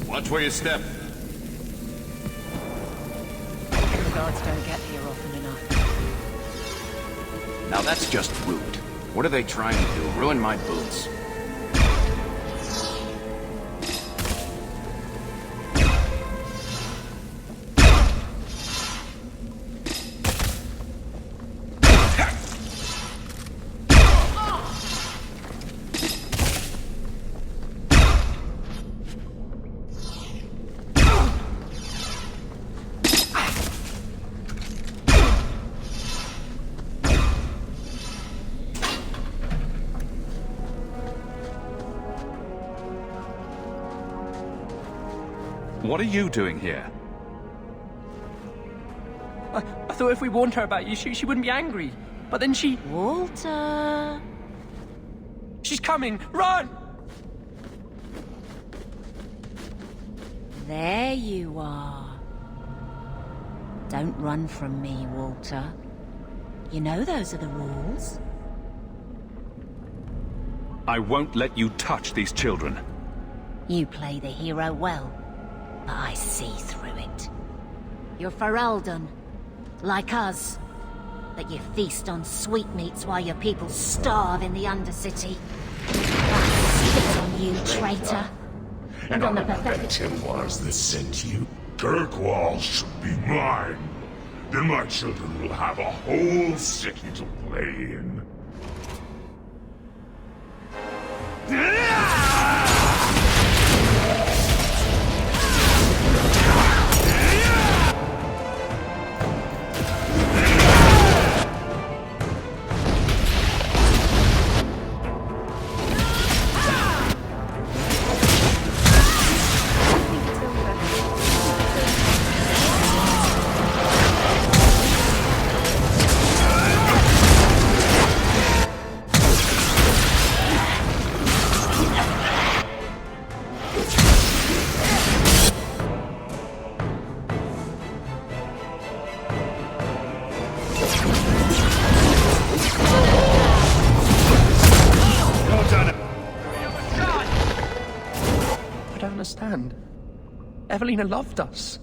Watch where you step. The guards don't get here often enough. Now that's just rude. What are they trying to do? Ruin my boots? What are you doing here? I thought if we warned her about you, she wouldn't be angry. But then she... Walter... She's coming! Run! There you are. Don't run from me, Walter. You know those are the rules. I won't let you touch these children. You play the hero well, but I see through it. You're Ferelden, like us. But you feast on sweetmeats while your people starve in the Undercity. I spit on you, traitor. And on the pathetic Templars that sent you. Kirkwall should be mine. Then my children will have a whole city to play in. I don't understand. Evelina loved us.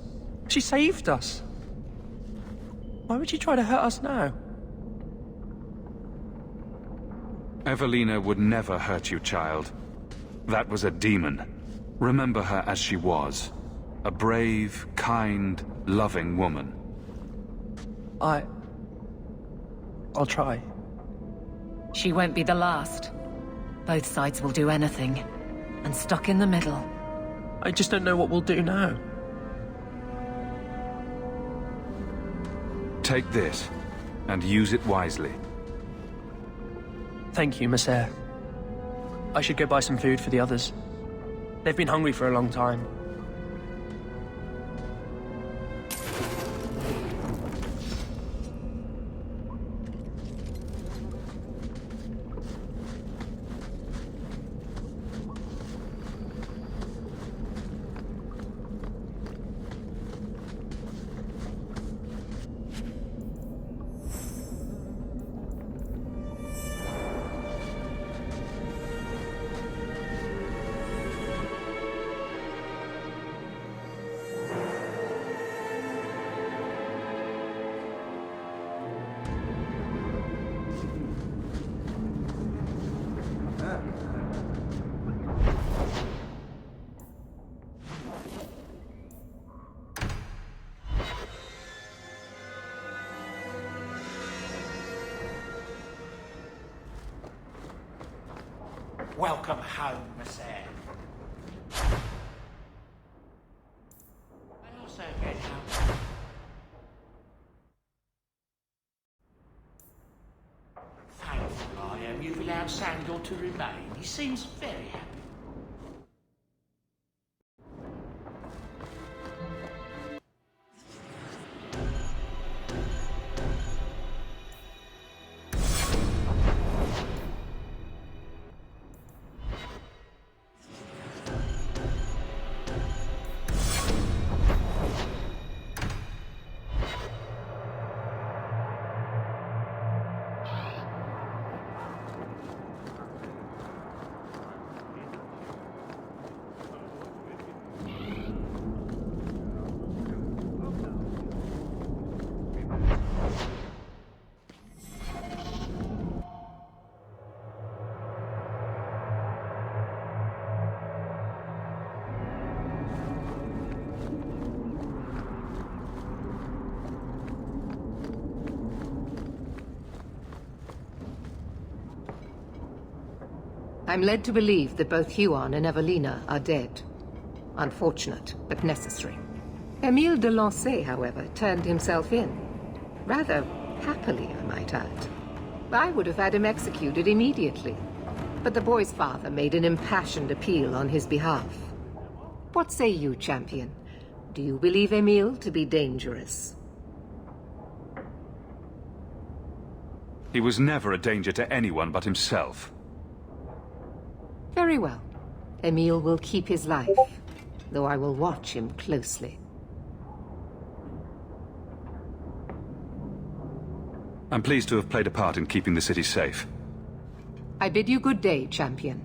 She saved us. Why would she try to hurt us now? Evelina would never hurt you, child. That was a demon. Remember her as she was. A brave, kind, loving woman. I'll try. She won't be the last. Both sides will do anything. And stuck in the middle. I just don't know what we'll do now. Take this, and use it wisely. Thank you, Miss Eyre. I should go buy some food for the others. They've been hungry for a long time. Welcome home, Miss Eyre. I also get out. Thankful I am you've allowed Sandor to remain. He seems very happy. I'm led to believe that both Huon and Evelina are dead. Unfortunate, but necessary. Emile de Lancey, however, turned himself in. Rather happily, I might add. I would have had him executed immediately. But the boy's father made an impassioned appeal on his behalf. What say you, champion? Do you believe Emile to be dangerous? He was never a danger to anyone but himself. Very well. Emile will keep his life, though I will watch him closely. I'm pleased to have played a part in keeping the city safe. I bid you good day, champion.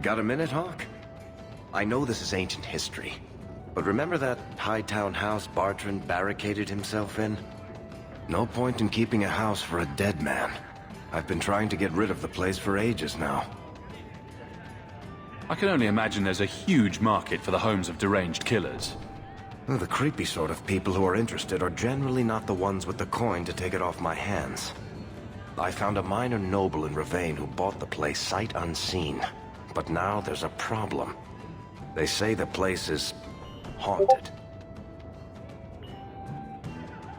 Got a minute, Hawk? I know this is ancient history, but remember that Hightown house Bartrand barricaded himself in? No point in keeping a house for a dead man. I've been trying to get rid of the place for ages now. I can only imagine there's a huge market for the homes of deranged killers. Well, the creepy sort of people who are interested are generally not the ones with the coin to take it off my hands. I found a minor noble in Ravane who bought the place sight unseen. But now there's a problem. They say the place is haunted.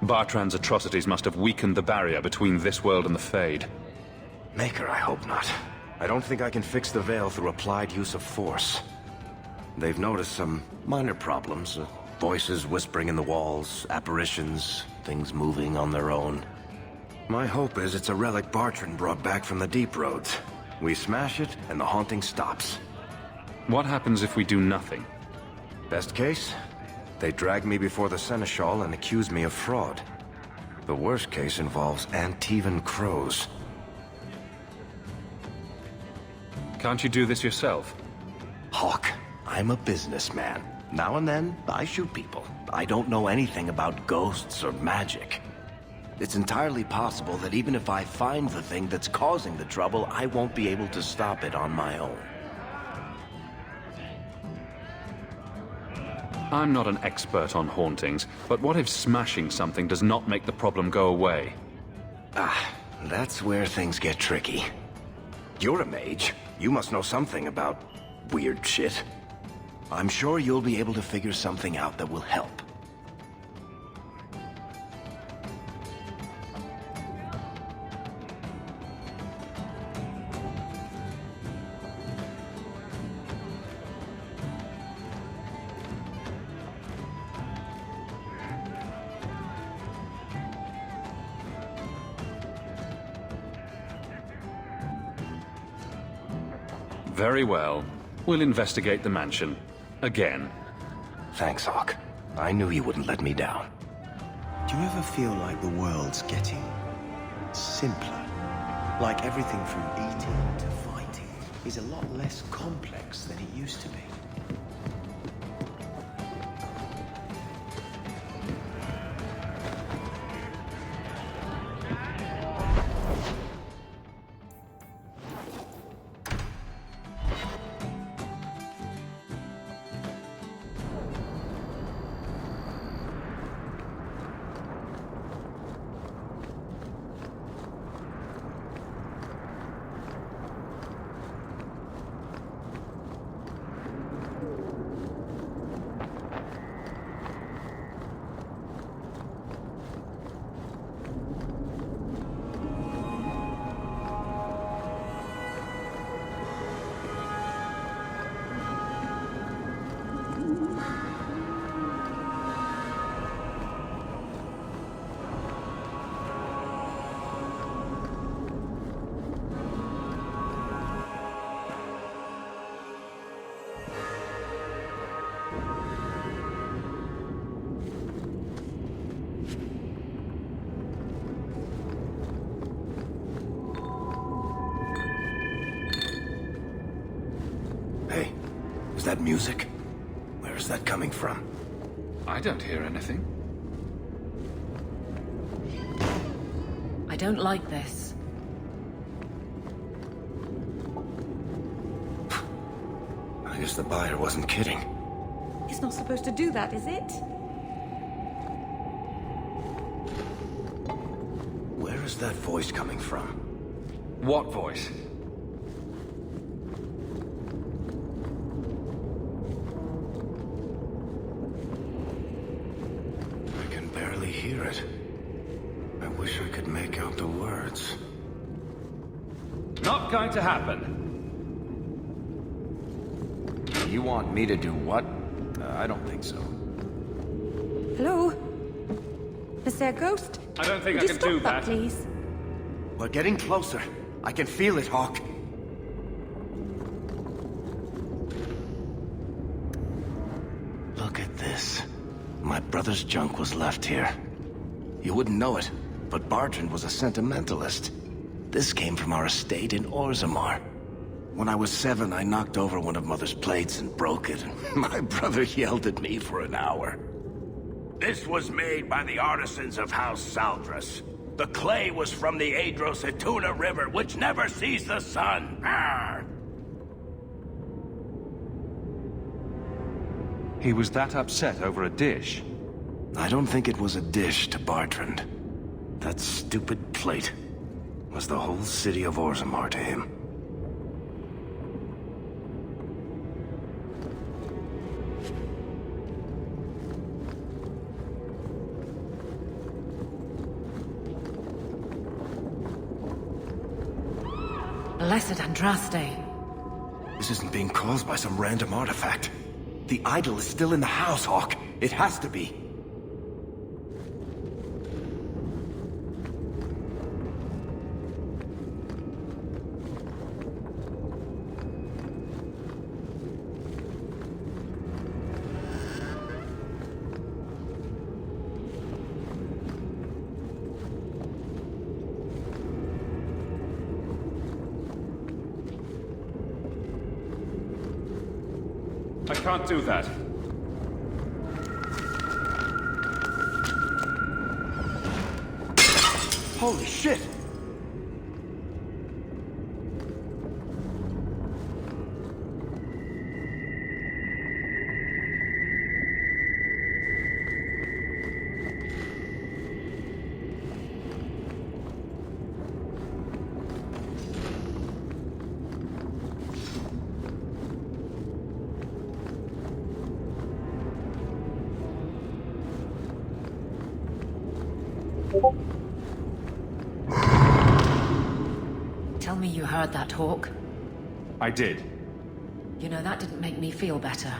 Bartrand's atrocities must have weakened the barrier between this world and the Fade. Maker, I hope not. I don't think I can fix the veil through applied use of force. They've noticed some minor problems. Voices whispering in the walls, apparitions, things moving on their own. My hope is it's a relic Bartrand brought back from the Deep Roads. We smash it, and the haunting stops. What happens if we do nothing? Best case, they drag me before the Seneschal and accuse me of fraud. The worst case involves Antivan crows. Can't you do this yourself? Hawk, I'm a businessman. Now and then, I shoot people. I don't know anything about ghosts or magic. It's entirely possible that even if I find the thing that's causing the trouble, I won't be able to stop it on my own. I'm not an expert on hauntings, but what if smashing something does not make the problem go away? That's where things get tricky. You're a mage. You must know something about weird shit. I'm sure you'll be able to figure something out that will help. Very well. We'll investigate the mansion. Again. Thanks, Hawk. I knew you wouldn't let me down. Do you ever feel like the world's getting simpler? Like everything from eating to fighting is a lot less complex than it used to be? Is that music? Where is that coming from? I don't hear anything. I don't like this. I guess the buyer wasn't kidding. It's not supposed to do that, is it? Where is that voice coming from? What voice? Hear it. I wish I could make out the words. Not going to happen. You want me to do what? I don't think so. Hello? Is there a ghost? I don't think Would I you can do stop that. Please. We're getting closer. I can feel it, Hawk. Look at this. My brother's junk was left here. You wouldn't know it, but Bartrand was a sentimentalist. This came from our estate in Orzammar. When I was 7, I knocked over one of Mother's plates and broke it. My brother yelled at me for an hour. This was made by the artisans of House Saldras. The clay was from the Adro-Setuna River, which never sees the sun. Arr! He was that upset over a dish? I don't think it was a dish to Bartrand. That stupid plate was the whole city of Orzammar to him. Blessed Andraste. This isn't being caused by some random artifact. The idol is still in the house, Hawk. It has to be. I can't do that. Holy shit! Tell me you heard that, Hawk. I did. You know, that didn't make me feel better.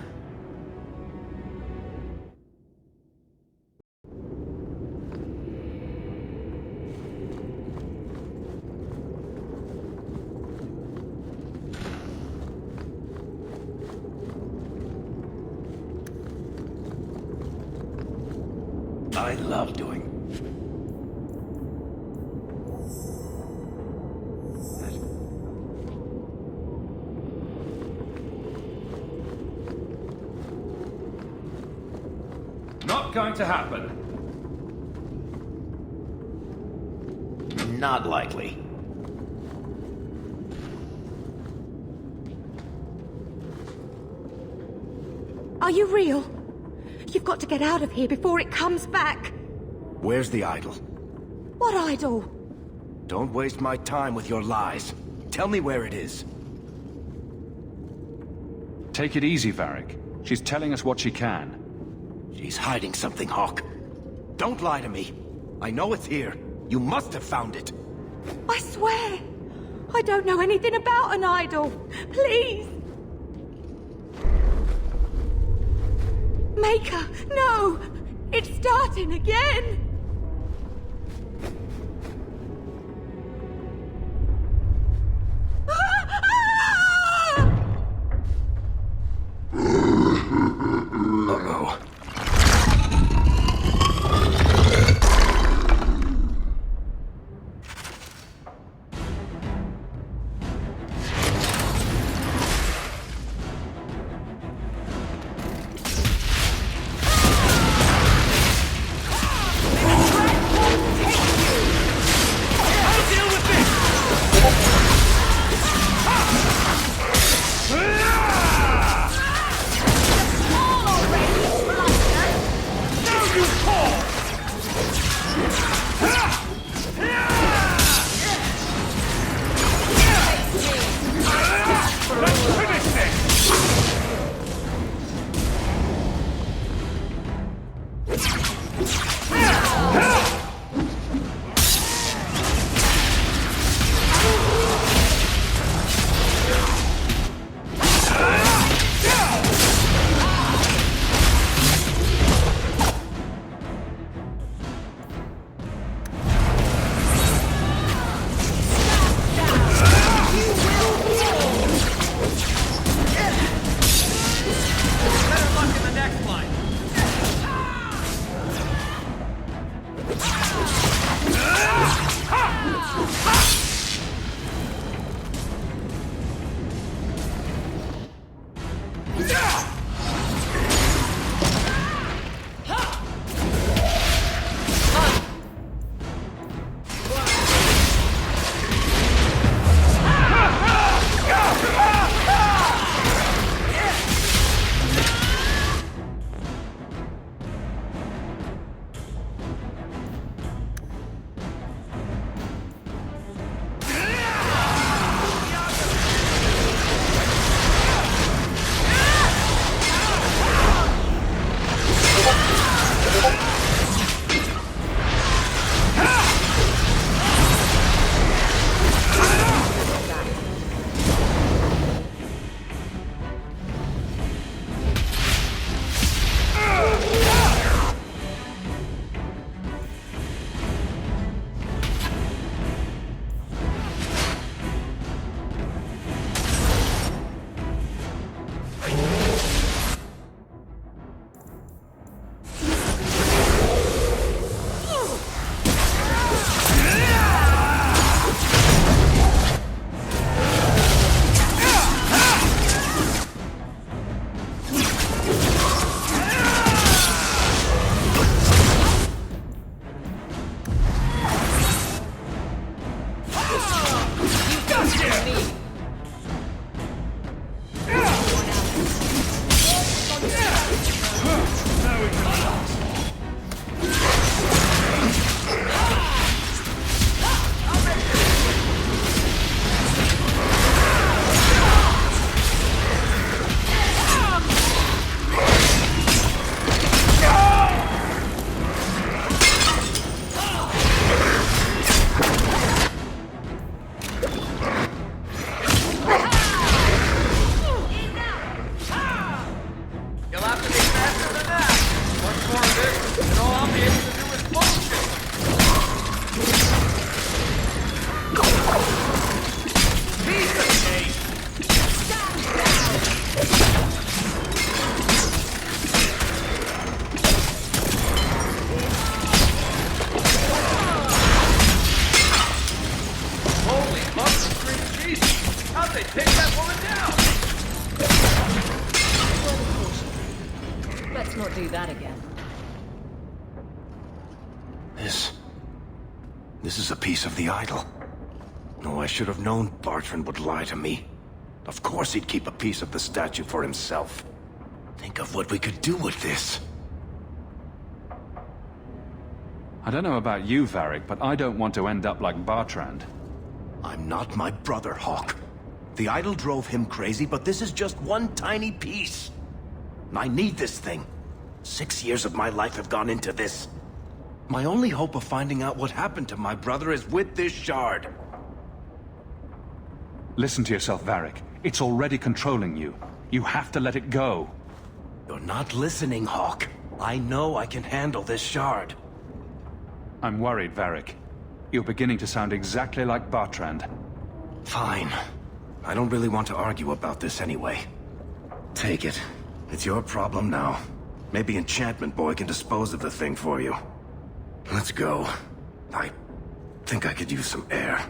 I love doing. Not going to happen. Not likely. Are you real? You've got to get out of here before it comes back. Where's the idol? What idol? Don't waste my time with your lies. Tell me where it is. Take it easy, Varric. She's telling us what she can. She's hiding something, Hawk. Don't lie to me. I know it's here. You must have found it. I swear, I don't know anything about an idol. Please. Maker, no! It's starting again! Uh-oh. Take that woman down! Let's not do that again. This is a piece of the idol. No, I should have known Bartrand would lie to me. Of course he'd keep a piece of the statue for himself. Think of what we could do with this. I don't know about you, Varric, but I don't want to end up like Bartrand. I'm not my brother, Hawk. The idol drove him crazy, but this is just one tiny piece. I need this thing. 6 years of my life have gone into this. My only hope of finding out what happened to my brother is with this shard. Listen to yourself, Varric. It's already controlling you. You have to let it go. You're not listening, Hawk. I know I can handle this shard. I'm worried, Varric. You're beginning to sound exactly like Bartrand. Fine. I don't really want to argue about this anyway. Take it. It's your problem now. Maybe Enchantment Boy can dispose of the thing for you. Let's go. I think I could use some air.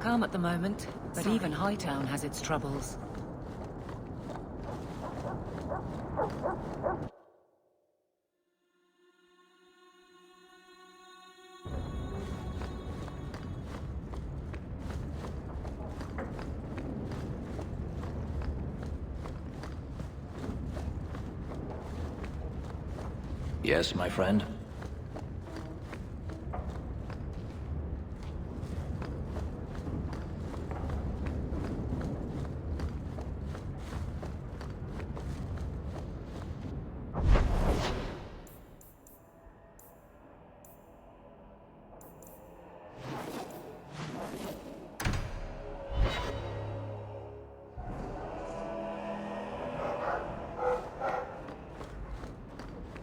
Calm at the moment, but even Hightown has its troubles. Yes, my friend?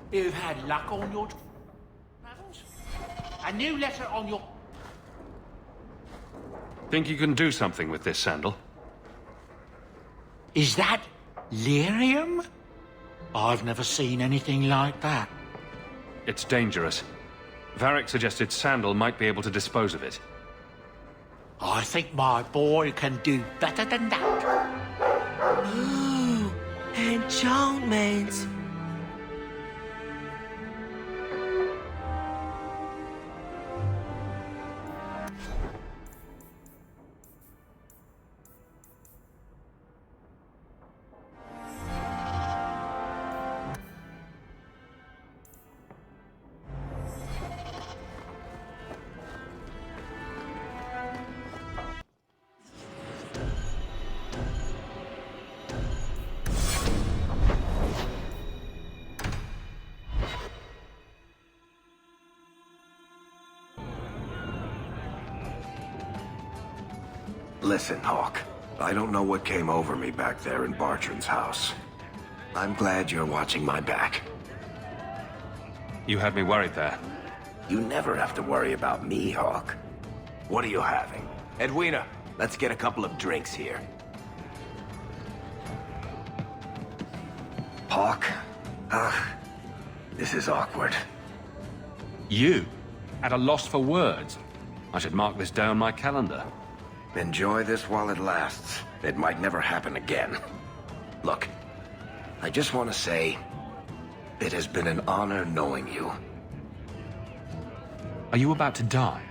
You've had luck on your travels? A new letter on your... Think you can do something with this sandal? Is that lyrium? I've never seen anything like that. It's dangerous. Varric suggested Sandal might be able to dispose of it. I think my boy can do better than that. Ooh, enchantments. Listen, Hawk. I don't know what came over me back there in Bartrand's house. I'm glad you're watching my back. You had me worried there. You never have to worry about me, Hawk. What are you having? Edwina, let's get a couple of drinks here. Hawk? This is awkward. You? At a loss for words? I should mark this down my calendar. Enjoy this while it lasts. It might never happen again. Look, I just want to say, it has been an honor knowing you. Are you about to die?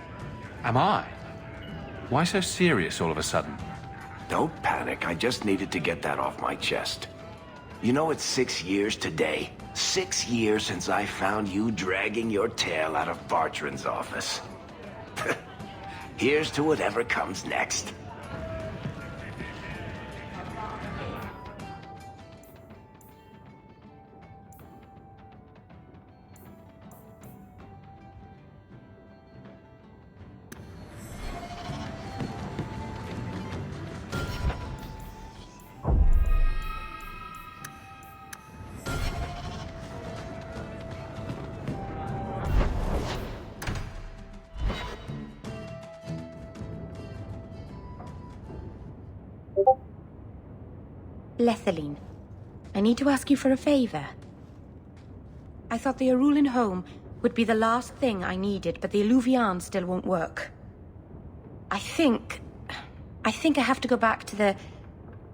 Am I? Why so serious all of a sudden? Don't panic, I just needed to get that off my chest. You know it's 6 years today. 6 years since I found you dragging your tail out of Bartrand's office. Here's to whatever comes next. Lethaline. I need to ask you for a favor. I thought the Arulin home would be the last thing I needed, but the Eluvian still won't work. I think I have to go back to the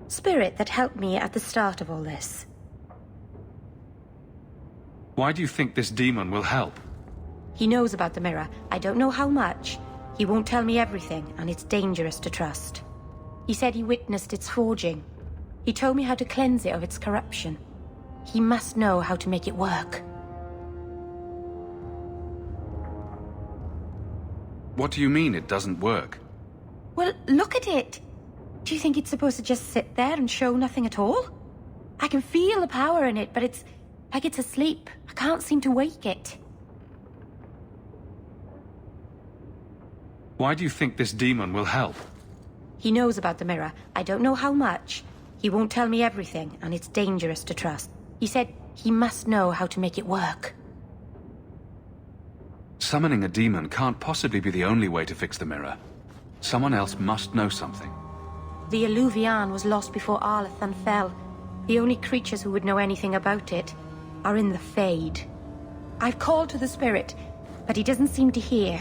spirit that helped me at the start of all this. Why do you think this demon will help? He knows about the mirror. I don't know how much. He won't tell me everything, and it's dangerous to trust. He said he witnessed its forging. He told me how to cleanse it of its corruption. He must know how to make it work. What do you mean it doesn't work? Well, look at it. Do you think it's supposed to just sit there and show nothing at all? I can feel the power in it, but it's like it's asleep. I can't seem to wake it. Why do you think this demon will help? He knows about the mirror. I don't know how much. He won't tell me everything, and it's dangerous to trust. He said he must know how to make it work. Summoning a demon can't possibly be the only way to fix the mirror. Someone else must know something. The Eluvian was lost before Arlathan fell. The only creatures who would know anything about it are in the Fade. I've called to the spirit, but he doesn't seem to hear.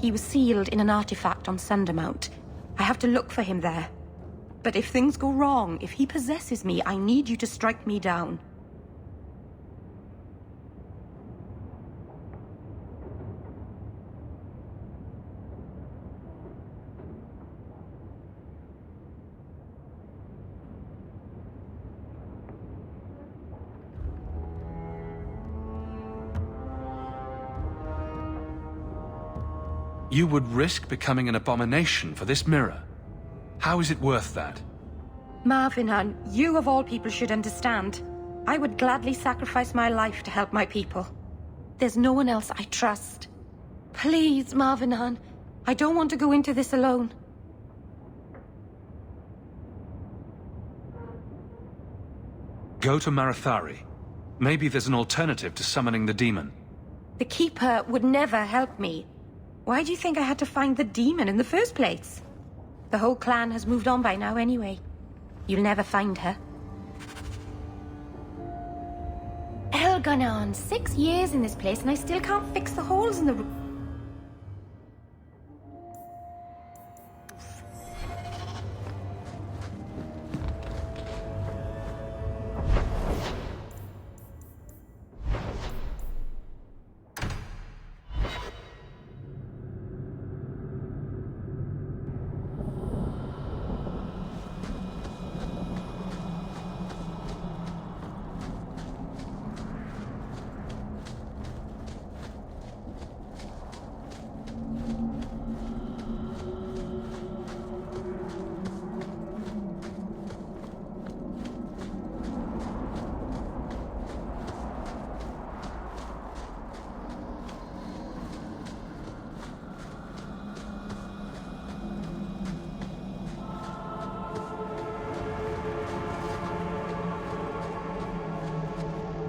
He was sealed in an artifact on Sundermount. I have to look for him there. But if things go wrong, if he possesses me, I need you to strike me down. You would risk becoming an abomination for this mirror. How is it worth that? Marvinan, you of all people should understand. I would gladly sacrifice my life to help my people. There's no one else I trust. Please, Marvinan, I don't want to go into this alone. Go to Marathari. Maybe there's an alternative to summoning the demon. The Keeper would never help me. Why do you think I had to find the demon in the first place? The whole clan has moved on by now anyway. You'll never find her. Elgonon, 6 years in this place and I still can't fix the holes in the roof.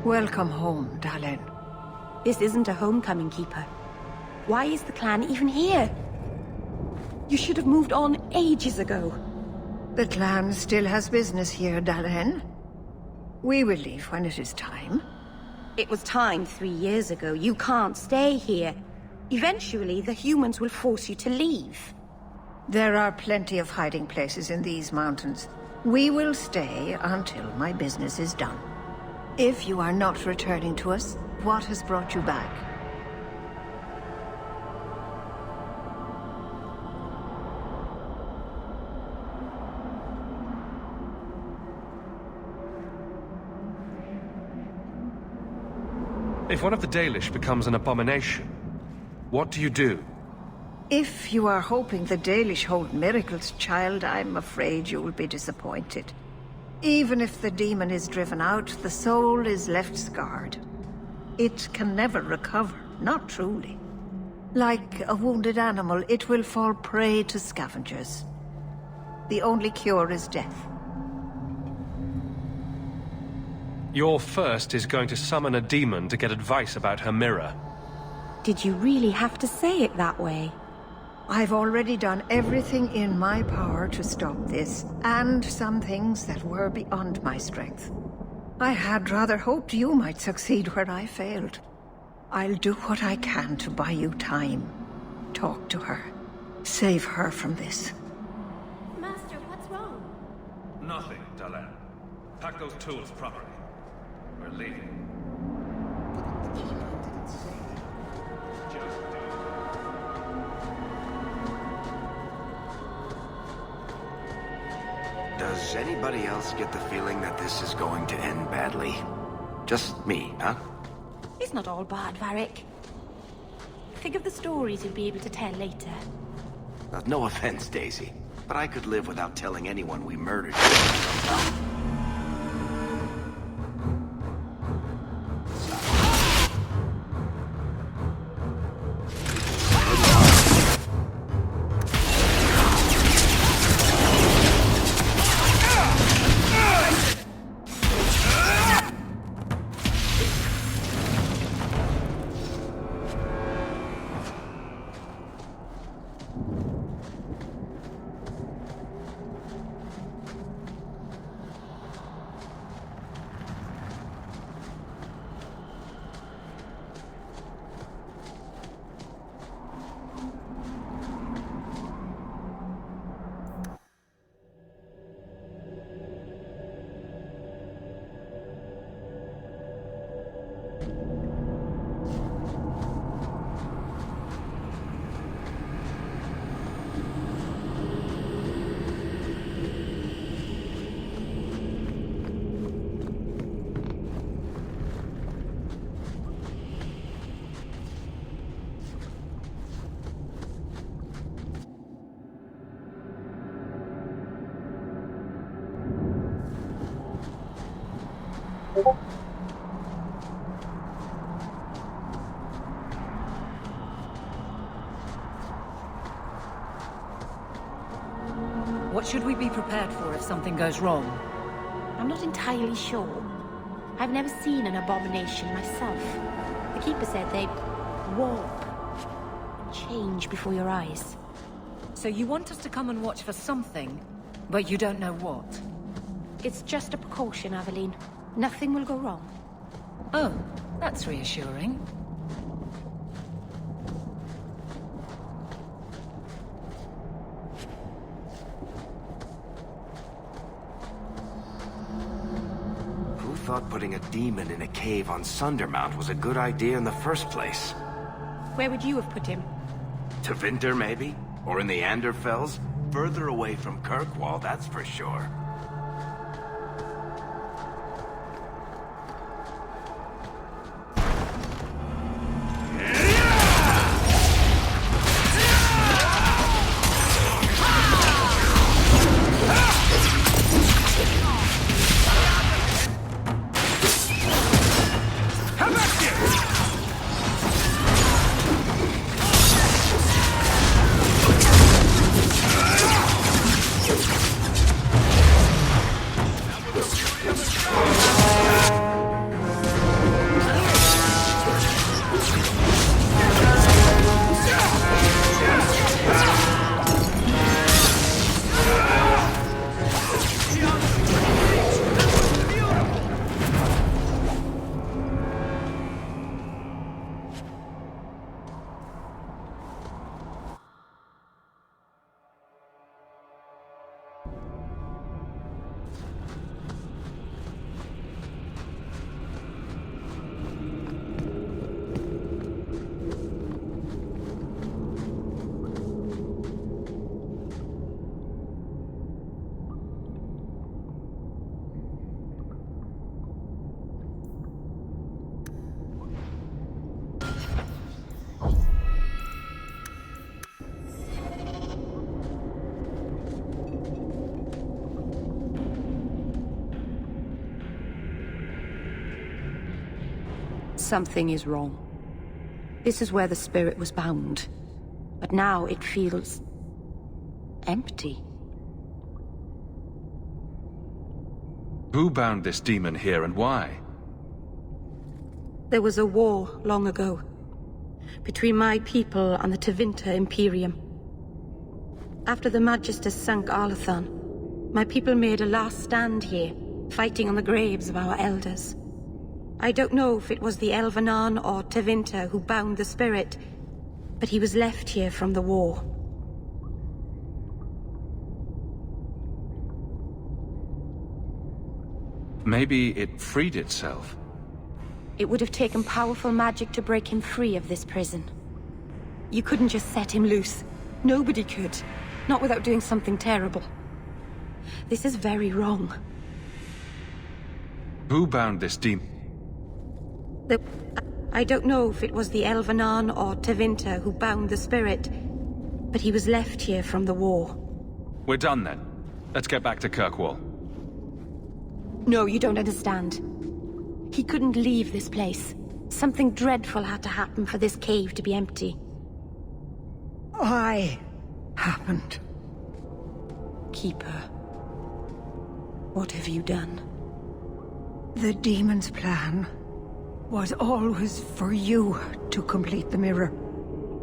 Welcome home, Dalen. This isn't a homecoming, Keeper. Why is the clan even here? You should have moved on ages ago. The clan still has business here, Dalen. We will leave when it is time. It was time 3 years ago. You can't stay here. Eventually, the humans will force you to leave. There are plenty of hiding places in these mountains. We will stay until my business is done. If you are not returning to us, what has brought you back? If one of the Dalish becomes an abomination, what do you do? If you are hoping the Dalish hold miracles, child, I'm afraid you will be disappointed. Even if the demon is driven out, the soul is left scarred. It can never recover, not truly. Like a wounded animal, it will fall prey to scavengers. The only cure is death. Your first is going to summon a demon to get advice about her mirror. Did you really have to say it that way? I've already done everything in my power to stop this, and some things that were beyond my strength. I had rather hoped you might succeed where I failed. I'll do what I can to buy you time. Talk to her. Save her from this. Master, what's wrong? Nothing, Dalan. Pack those tools properly. We're leaving. Does anybody else get the feeling that this is going to end badly? Just me, huh? It's not all bad, Varric. Think of the stories you'll be able to tell later. No offense, Daisy, but I could live without telling anyone we murdered. What should we be prepared for if something goes wrong? I'm not entirely sure. I've never seen an abomination myself. The Keeper said they'd warp and change before your eyes. So you want us to come and watch for something, but you don't know what? It's just a precaution, Aveline. Nothing will go wrong. Oh, that's reassuring. Who thought putting a demon in a cave on Sundermount was a good idea in the first place? Where would you have put him? To Winter, maybe? Or in the Anderfells? Further away from Kirkwall, that's for sure. Something is wrong. This is where the spirit was bound. But now it feels empty. Who bound this demon here and why? There was a war long ago between my people and the Tevinter Imperium. After the Magisters sunk Arlathan, my people made a last stand here, fighting on the graves of our elders. I don't know if it was the Elvenan or Tevinter who bound the spirit, but he was left here from the war. Maybe it freed itself. It would have taken powerful magic to break him free of this prison. You couldn't just set him loose. Nobody could. Not without doing something terrible. This is very wrong. Who bound this demon? I don't know if it was the Elvenan or Tevinter who bound the spirit, but he was left here from the war. We're done then. Let's get back to Kirkwall. No, you don't understand. He couldn't leave this place. Something dreadful had to happen for this cave to be empty. Why happened? Keeper, what have you done? The demon's plan was always for you to complete the mirror.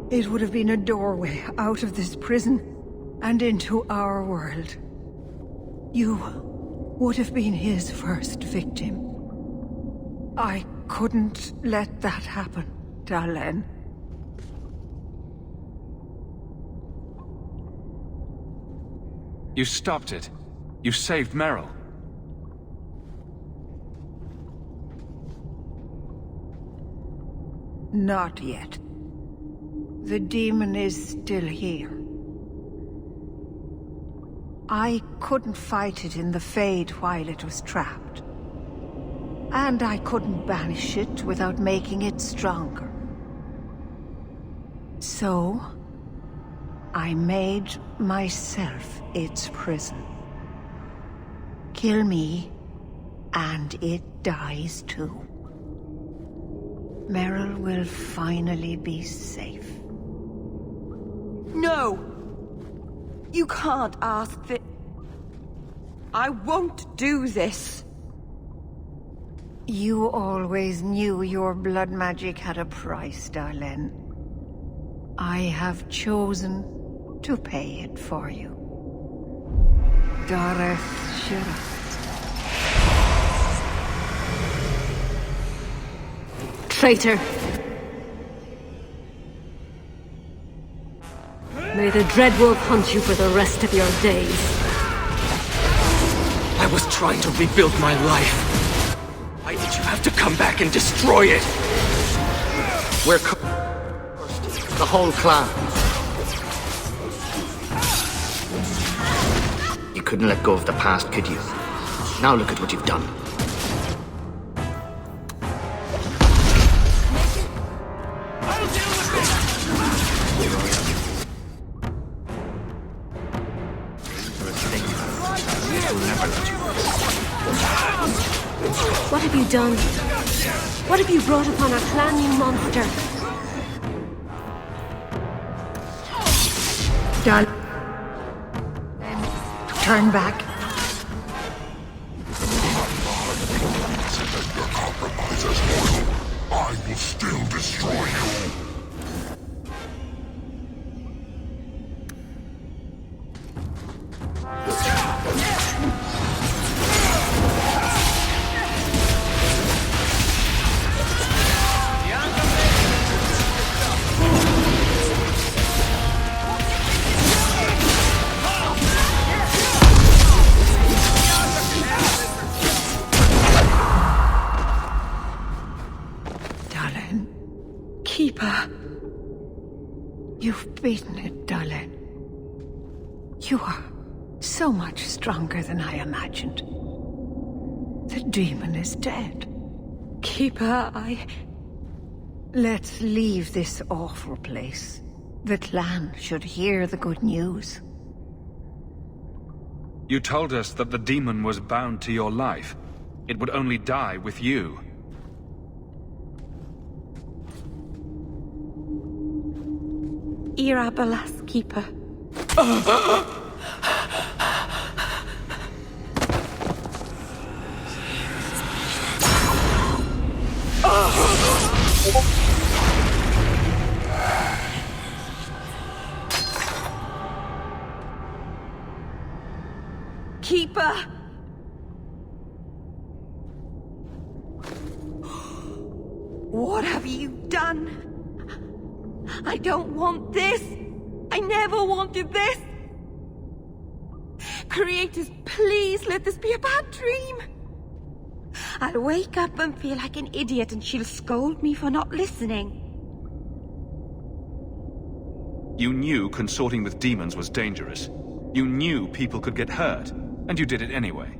It would have been a doorway out of this prison and into our world. You would have been his first victim. I couldn't let that happen, Dalen. You stopped it. You saved Merrill. Not yet. The demon is still here. I couldn't fight it in the Fade while it was trapped. And I couldn't banish it without making it stronger. So, I made myself its prison. Kill me, and it dies too. Merrill will finally be safe. No! You can't ask that. I won't do this. You always knew your blood magic had a price, Dalen. I have chosen to pay it for you. Dareth Shira. Traitor! May the Dreadwolf hunt you for the rest of your days. I was trying to rebuild my life. Why did you have to come back and destroy it? We're the whole clan. You couldn't let go of the past, could you? Now look at what you've done. What have you done? What have you brought upon our clan, you monster? Dal. Turn back. I will still destroy you. Keeper. You've beaten it, Dalen. You are so much stronger than I imagined. The demon is dead. Keeper, Let's leave this awful place. The clan should hear the good news. You told us that the demon was bound to your life. It would only die with you. Irabalas, Keeper. What have you done? I don't want this. I never wanted this. Creators, please let this be a bad dream. I'll wake up and feel like an idiot and she'll scold me for not listening. You knew consorting with demons was dangerous. You knew people could get hurt, and you did it anyway.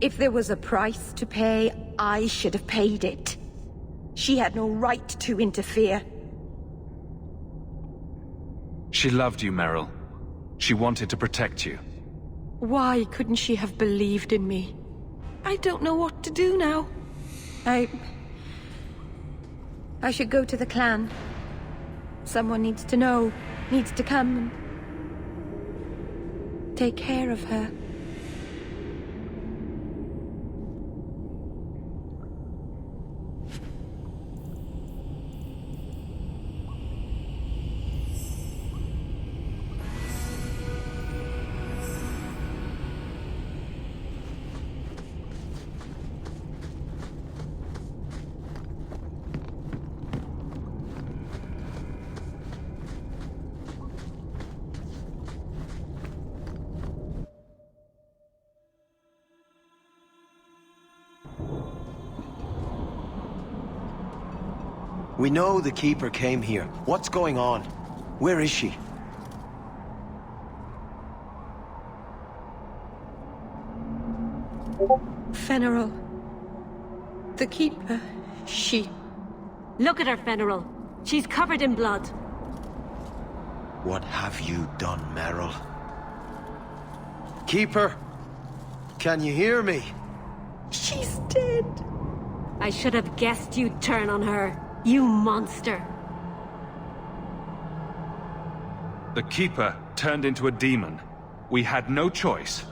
If there was a price to pay, I should have paid it. She had no right to interfere. She loved you, Meryl. She wanted to protect you. Why couldn't she have believed in me? I don't know what to do now. I should go to the clan. Someone needs to know, needs to come and take care of her. We know the Keeper came here. What's going on? Where is she? Fenrirol. The Keeper. She... Look at her, Fenrirol. She's covered in blood. What have you done, Meryl? Keeper? Can you hear me? She's dead. I should have guessed you'd turn on her. You monster. The Keeper turned into a demon. We had no choice.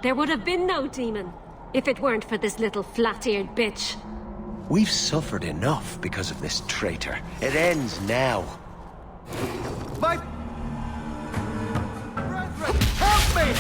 There would have been no demon, if it weren't for this little flat-eared bitch. We've suffered enough because of this traitor. It ends now. My... brethren, help me!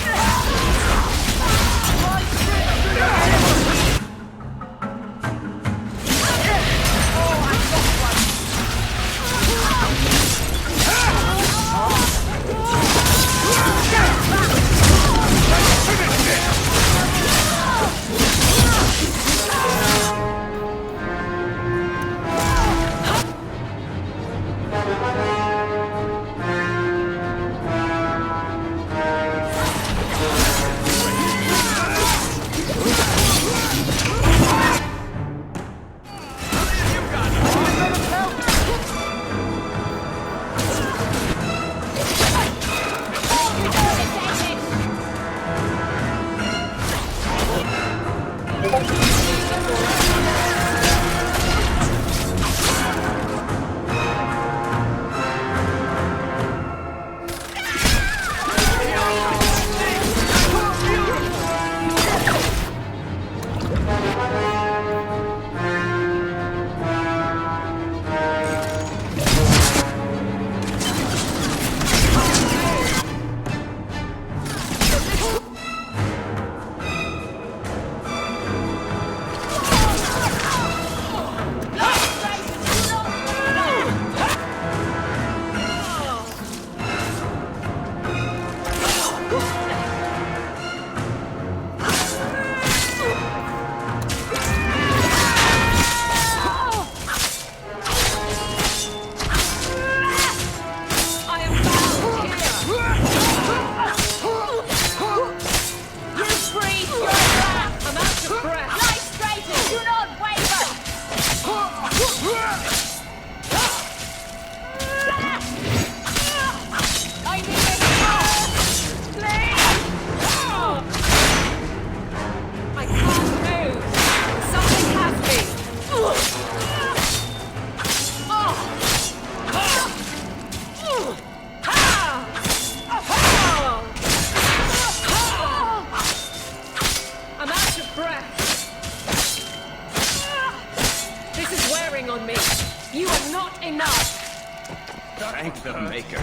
Thank the Maker.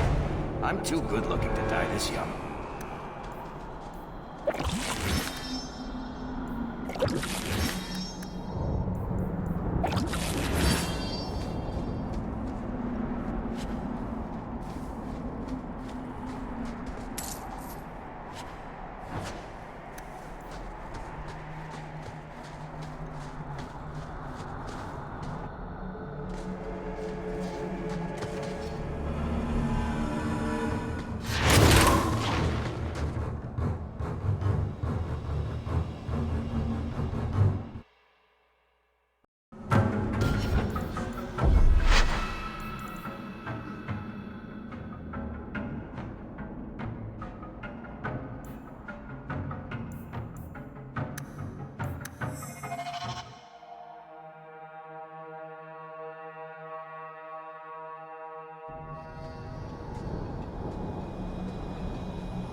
I'm too good looking to die this young.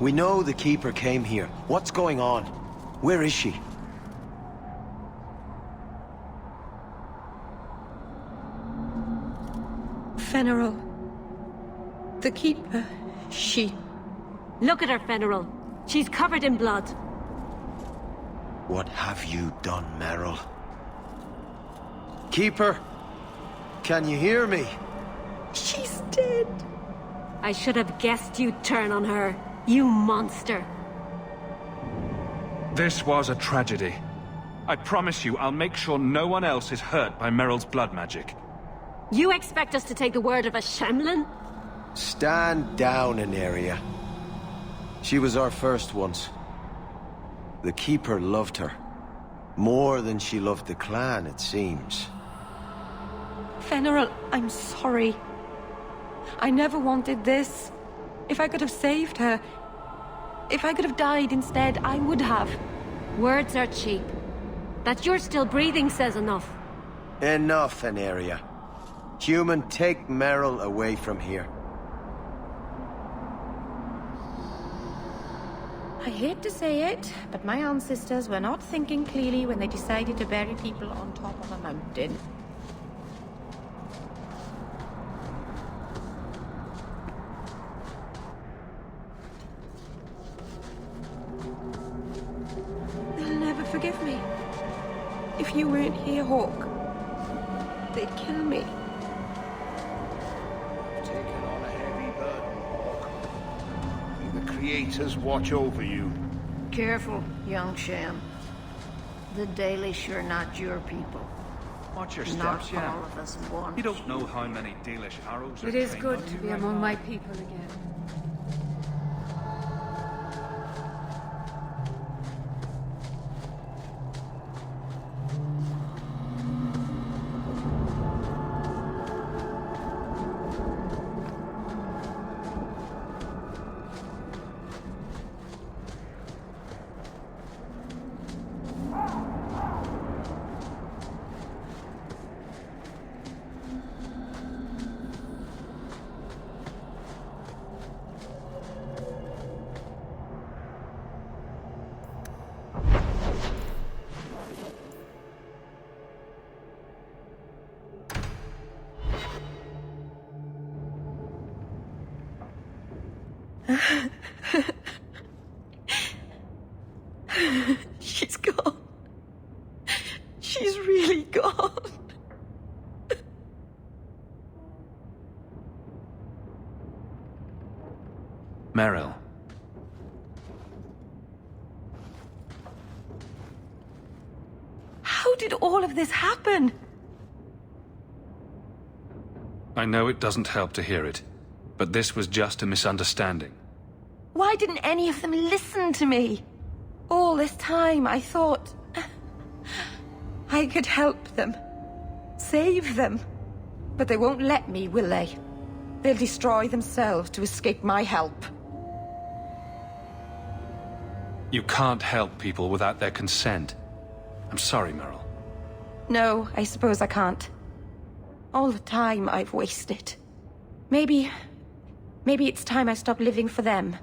We know the Keeper came here. What's going on? Where is she? Fenrirol. The Keeper. She... Look at her, Fenrirol. She's covered in blood. What have you done, Merrill? Keeper? Can you hear me? She's dead. I should have guessed you'd turn on her. You monster. This was a tragedy. I promise you, I'll make sure no one else is hurt by Meryl's blood magic. You expect us to take the word of a Shemlin? Stand down, Aneria. She was our first once. The Keeper loved her. More than she loved the clan, it seems. Fenrirol, I'm sorry. I never wanted this. If I could have saved her, if I could have died instead, I would have. Words are cheap. That you're still breathing says enough. Enough, Aneria. Human, take Merrill away from here. I hate to say it, but my ancestors were not thinking clearly when they decided to bury people on top of a mountain. They'll never forgive me. If you weren't here, Hawk, they'd kill me. Taken on a heavy burden, Hawk. May the Creators watch over you. Careful, young Shem. The Dalish are not your people. Watch your Not steps, yeah. all of us want. You don't know how many Dalish arrows are It is trained good on to you be right among now. my people again. She's gone. She's really gone. Meryl. How did all of this happen? I know it doesn't help to hear it, but this was just a misunderstanding. Why didn't any of them listen to me? All this time I thought I could help them, save them. But they won't let me, will they? They'll destroy themselves to escape my help. You can't help people without their consent. I'm sorry, Meryl. No, I suppose I can't. All the time I've wasted. Maybe it's time I stop living for them.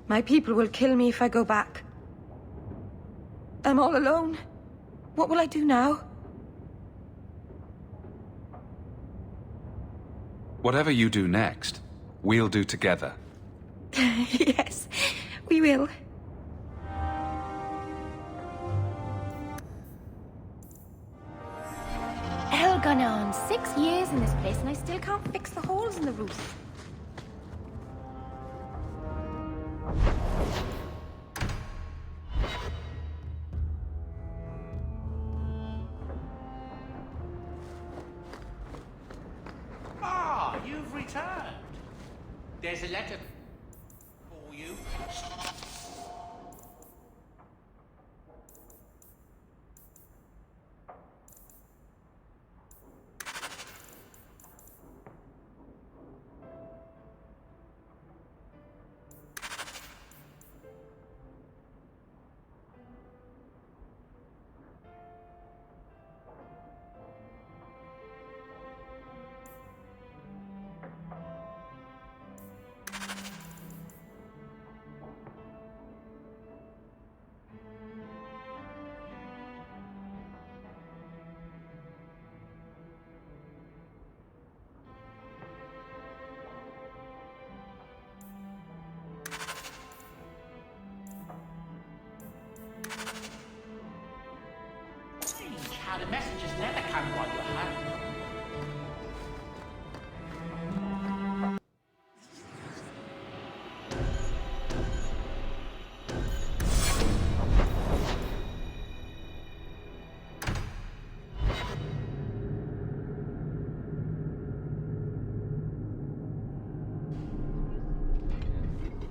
My people will kill me if I go back. I'm all alone. What will I do now? Whatever you do next, we'll do together. Yes, we will. Hell gone on. 6 years in this place and I still can't fix the holes in the roof. Ah, you've returned. There's a letter for you.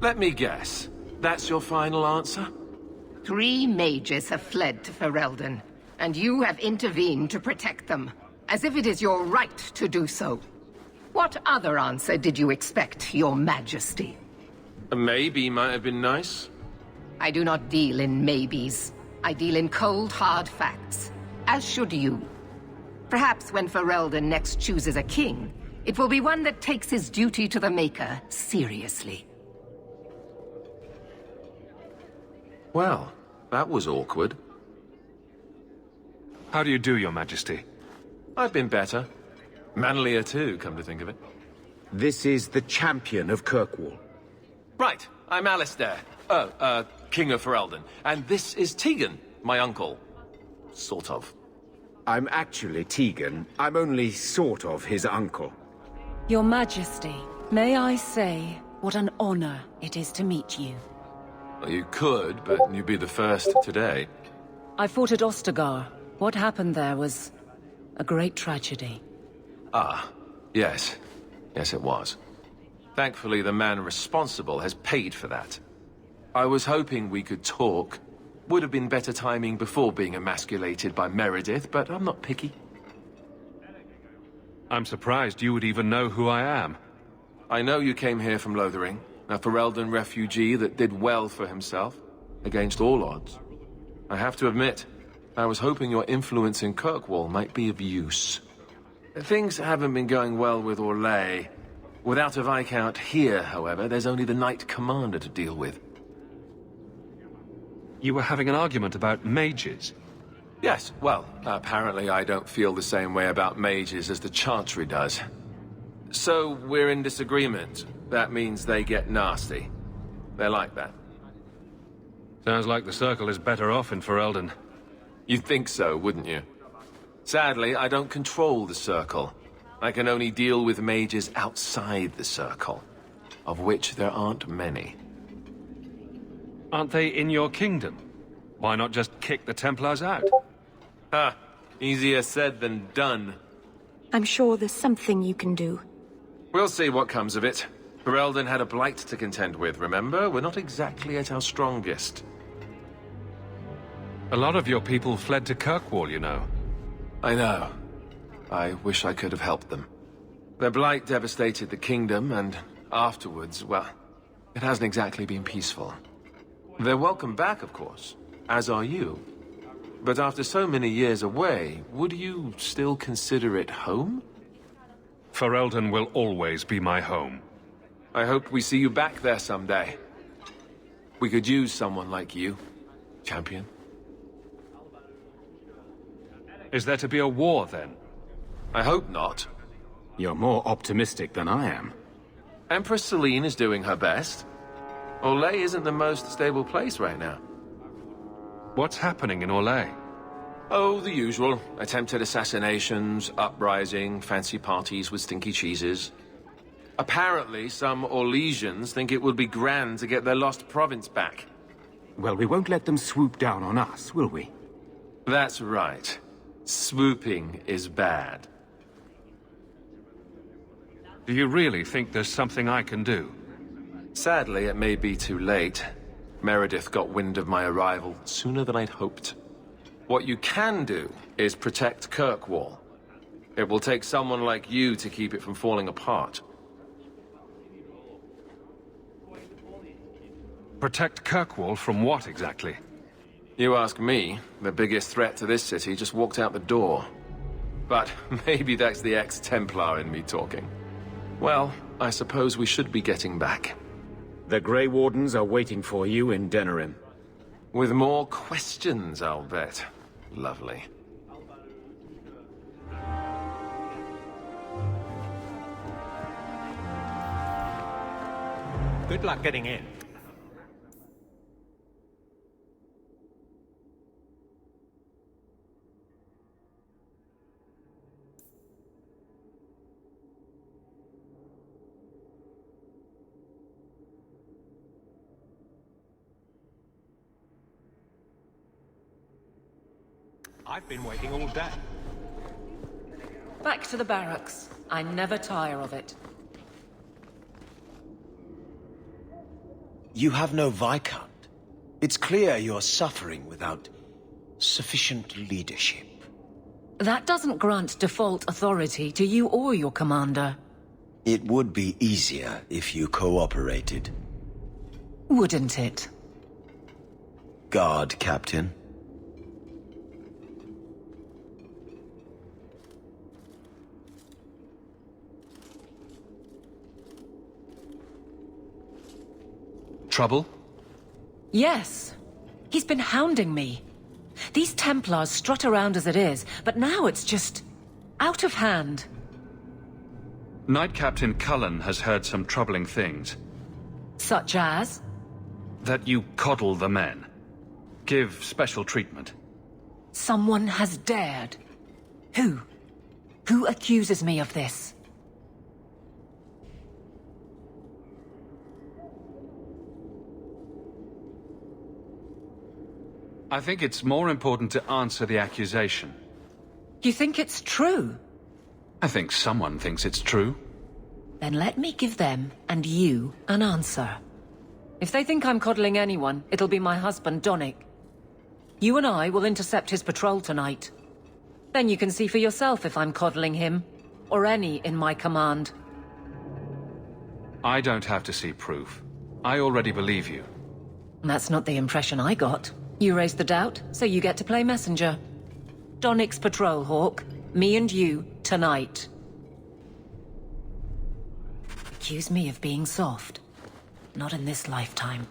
Let me guess. That's your final answer? 3 mages have fled to Ferelden, and you have intervened to protect them, as if it is your right to do so. What other answer did you expect, your majesty? A maybe might have been nice. I do not deal in maybes. I deal in cold, hard facts. As should you. Perhaps when Ferelden next chooses a king, it will be one that takes his duty to the Maker seriously. Well, that was awkward. How do you do, Your Majesty? I've been better. Manlier too, come to think of it. This is the champion of Kirkwall. Right, I'm Alistair. King of Ferelden. And this is Tegan, my uncle. Sort of. I'm actually Tegan. I'm only sort of his uncle. Your Majesty, may I say what an honor it is to meet you. Well, you could, but you'd be the first today. I fought at Ostagar. What happened there was a great tragedy. Ah, yes. Yes, it was. Thankfully, the man responsible has paid for that. I was hoping we could talk. Would have been better timing before being emasculated by Meredith, but I'm not picky. I'm surprised you would even know who I am. I know you came here from Lothering, a Ferelden refugee that did well for himself, against all odds. I have to admit, I was hoping your influence in Kirkwall might be of use. Things haven't been going well with Orlais. Without a Viscount here, however, there's only the Knight Commander to deal with. You were having an argument about mages? Yes, well, apparently I don't feel the same way about mages as the Chantry does. So, we're in disagreement. That means they get nasty. They're like that. Sounds like the Circle is better off in Ferelden. You'd think so, wouldn't you? Sadly, I don't control the Circle. I can only deal with mages outside the Circle, of which there aren't many. Aren't they in your kingdom? Why not just kick the Templars out? Ha! Easier said than done. I'm sure there's something you can do. We'll see what comes of it. Ferelden had a blight to contend with, remember? We're not exactly at our strongest. A lot of your people fled to Kirkwall, you know. I know. I wish I could have helped them. Their blight devastated the kingdom, and afterwards, well, it hasn't exactly been peaceful. They're welcome back, of course, as are you. But after so many years away, would you still consider it home? Ferelden will always be my home. I hope we see you back there someday. We could use someone like you, champion. Is there to be a war, then? I hope not. You're more optimistic than I am. Empress Celine is doing her best. Orlais isn't the most stable place right now. What's happening in Orlais? Oh, the usual. Attempted assassinations, uprising, fancy parties with stinky cheeses. Apparently, some Orlesians think it would be grand to get their lost province back. Well, we won't let them swoop down on us, will we? That's right. Swooping is bad. Do you really think there's something I can do? Sadly, it may be too late. Meredith got wind of my arrival sooner than I'd hoped. What you can do is protect Kirkwall. It will take someone like you to keep it from falling apart. Protect Kirkwall from what, exactly? You ask me, the biggest threat to this city just walked out the door. But maybe that's the ex-Templar in me talking. Well, I suppose we should be getting back. The Grey Wardens are waiting for you in Denerim. With more questions, I'll bet. Lovely. Good luck getting in. I've been waiting all day. Back to the barracks. I never tire of it. You have no Viscount. It's clear you're suffering without sufficient leadership. That doesn't grant default authority to you or your commander. It would be easier if you cooperated. Wouldn't it? Guard, Captain. Trouble? Yes. He's been hounding me. These Templars strut around as it is, but now it's just out of hand. Knight Captain Cullen has heard some troubling things. Such as? That you coddle the men. Give special treatment. Someone has dared. Who? Who accuses me of this? I think it's more important to answer the accusation. You think it's true? I think someone thinks it's true. Then let me give them, and you, an answer. If they think I'm coddling anyone, it'll be my husband, Donnic. You and I will intercept his patrol tonight. Then you can see for yourself if I'm coddling him, or any in my command. I don't have to see proof. I already believe you. That's not the impression I got. You raised the doubt, so you get to play messenger. Donnic's patrol, Hawk. Me and you, tonight. Accuse me of being soft. Not in this lifetime.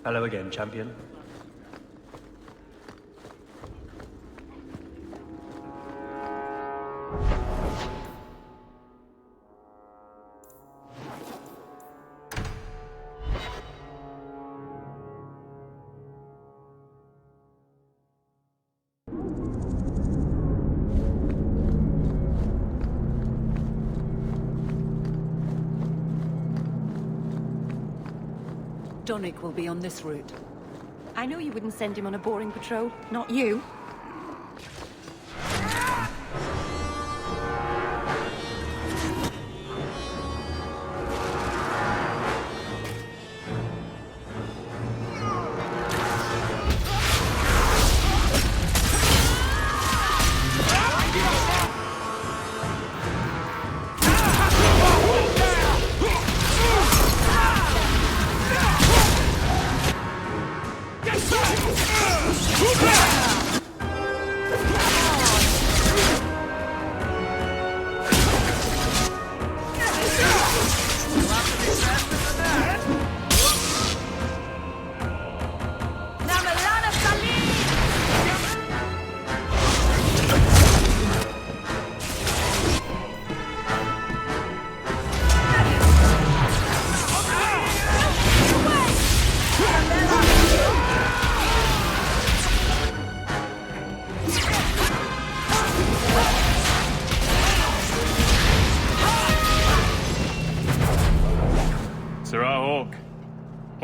Hello again, champion. Donnic will be on this route. I know you wouldn't send him on a boring patrol. Not you.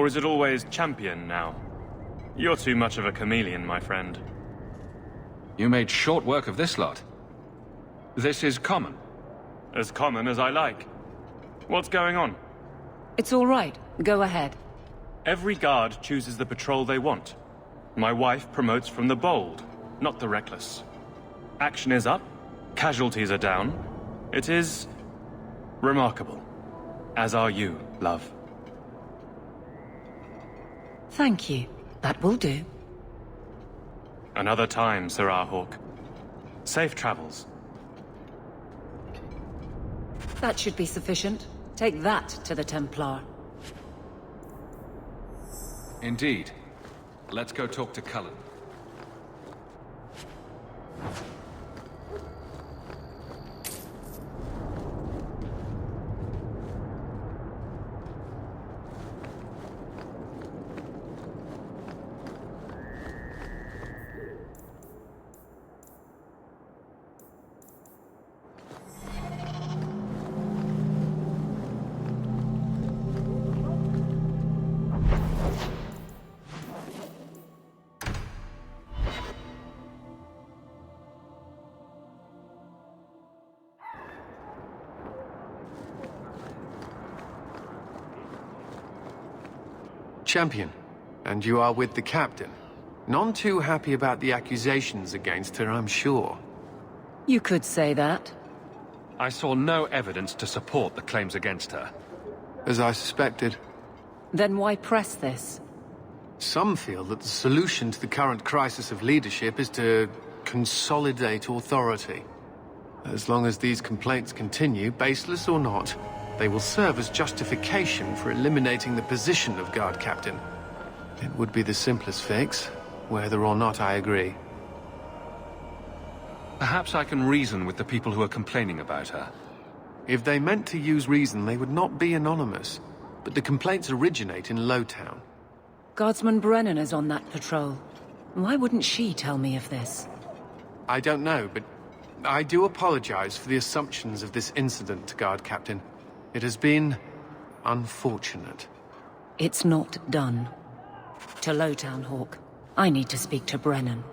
Or is it always champion now? You're too much of a chameleon, my friend. You made short work of this lot. This is common. As common as I like. What's going on? It's all right. Go ahead. Every guard chooses the patrol they want. My wife promotes from the bold, not the reckless. Action is up, casualties are down. It is remarkable. As are you, love. Thank you. That will do. Another time, Serah Hawk. Safe travels. That should be sufficient. Take that to the Templar. Indeed. Let's go talk to Cullen. Champion, and you are with the captain. None too happy about the accusations against her, I'm sure. You could say that. I saw no evidence to support the claims against her. As I suspected. Then why press this? Some feel that the solution to the current crisis of leadership is to consolidate authority. As long as these complaints continue, baseless or not, they will serve as justification for eliminating the position of guard captain. It would be the simplest fix, whether or not I agree. Perhaps I can reason with the people who are complaining about her. If they meant to use reason, they would not be anonymous. But the complaints originate in Lowtown. Guardsman Brennan is on that patrol. Why wouldn't she tell me of this? I don't know, but I do apologize for the assumptions of this incident, Guard Captain. It has been unfortunate. It's not done. To Lowtown, Hawk. I need to speak to Brennan.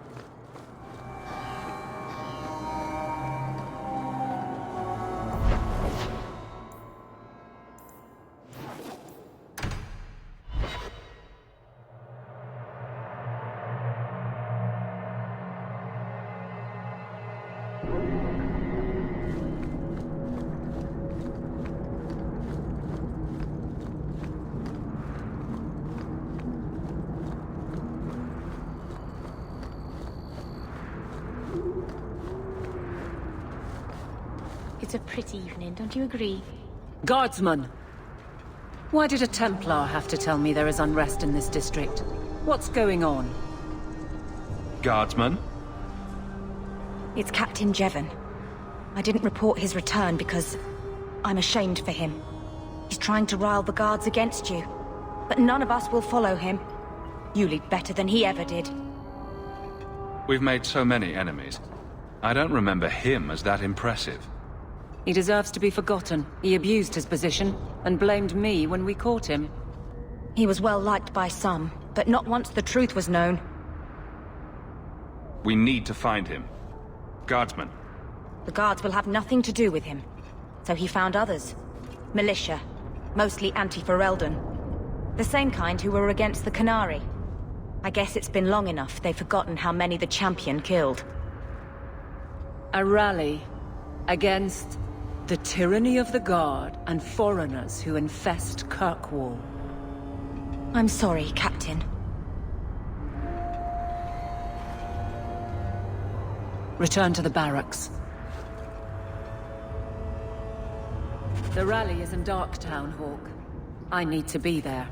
It's a pretty evening, don't you agree? Guardsman! Why did a Templar have to tell me there is unrest in this district? What's going on? Guardsman? It's Captain Jevon. I didn't report his return because I'm ashamed for him. He's trying to rile the guards against you. But none of us will follow him. You lead better than he ever did. We've made so many enemies. I don't remember him as that impressive. He deserves to be forgotten. He abused his position and blamed me when we caught him. He was well liked by some, but not once the truth was known. We need to find him. Guardsman. The guards will have nothing to do with him. So he found others. Militia. Mostly anti-Ferelden. The same kind who were against the Qunari. I guess it's been long enough they've forgotten how many the Champion killed. A rally against the tyranny of the Guard and foreigners who infest Kirkwall. I'm sorry, Captain. Return to the barracks. The rally is in Darktown, Hawk. I need to be there.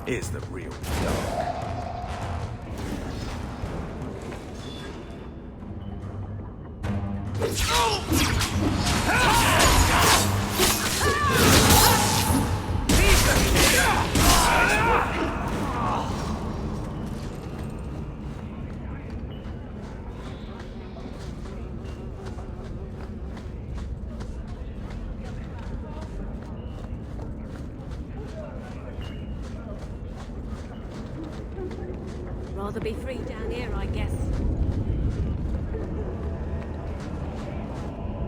Is the real dog. rather be free down here, I guess.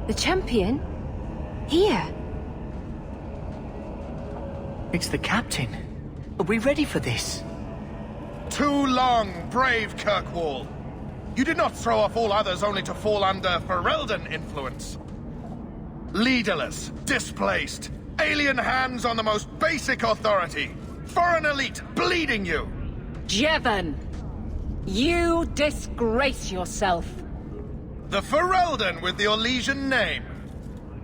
The champion? Here? It's the captain. Are we ready for this? Too long, brave Kirkwall. You did not throw off all others only to fall under Ferelden influence. Leaderless, displaced, alien hands on the most basic authority. Foreign elite bleeding you. Jevon! You disgrace yourself. The Ferelden with the Orlesian name.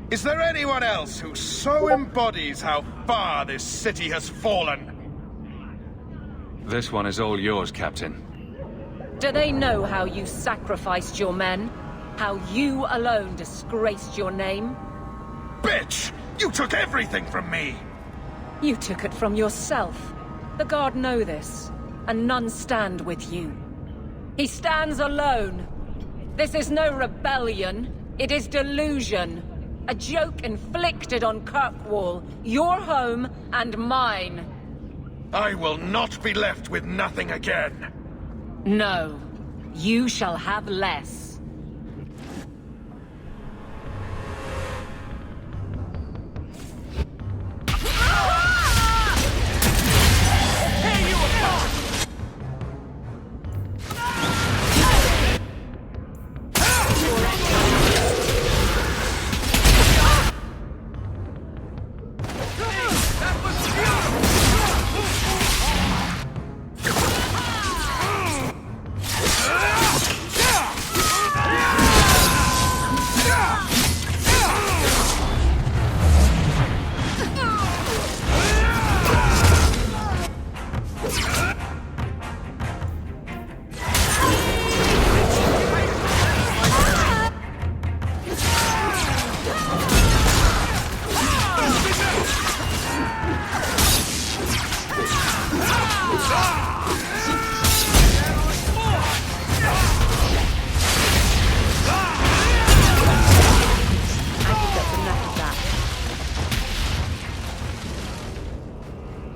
Is there anyone else who so embodies how far this city has fallen? This one is all yours, Captain. Do they know how you sacrificed your men? How you alone disgraced your name? Bitch! You took everything from me! You took it from yourself. The Guard know this, and none stand with you. He stands alone. This is no rebellion, it is delusion. A joke inflicted on Kirkwall, your home and mine. I will not be left with nothing again. No, you shall have less.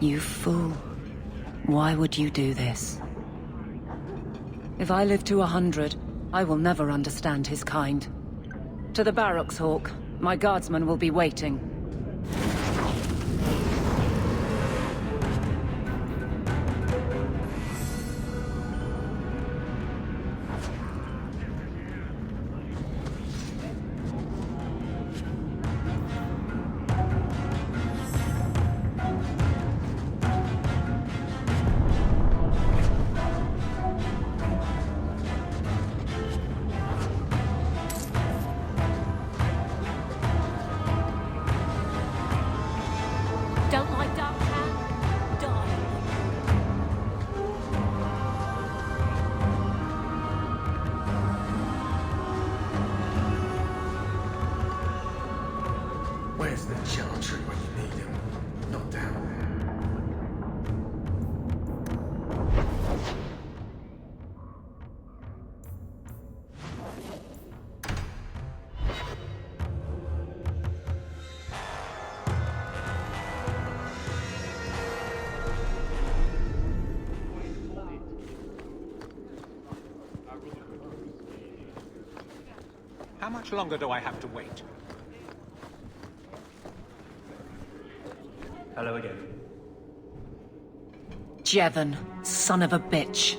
You fool. Why would you do this? If I live to 100, I will never understand his kind. To the barracks, Hawk. My guardsmen will be waiting. Don't like dark hair? Die. Where's the Chantry when you need him? Not down there. How much longer do I have to wait? Hello again. Jevon, son of a bitch.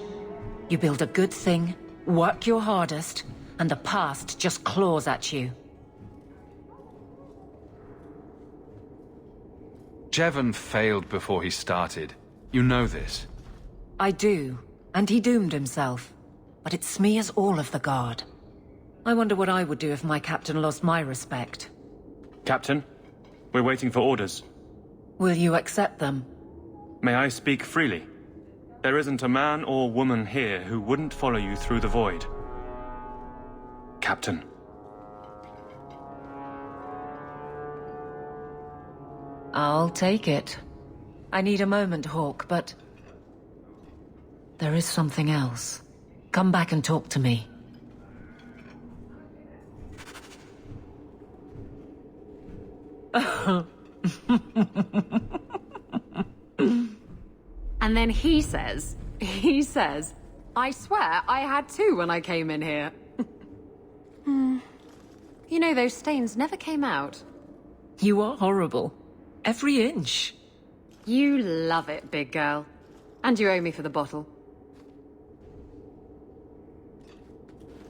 You build a good thing, work your hardest, and the past just claws at you. Jevon failed before he started. You know this. I do, and he doomed himself. But it smears all of the Guard. I wonder what I would do if my captain lost my respect. Captain, we're waiting for orders. Will you accept them? May I speak freely? There isn't a man or woman here who wouldn't follow you through the void. Captain. I'll take it. I need a moment, Hawk, but... there is something else. Come back and talk to me. And then he says, I swear, I had two when I came in here. You know, those stains never came out. You are horrible. Every inch. You love it, big girl. And you owe me for the bottle.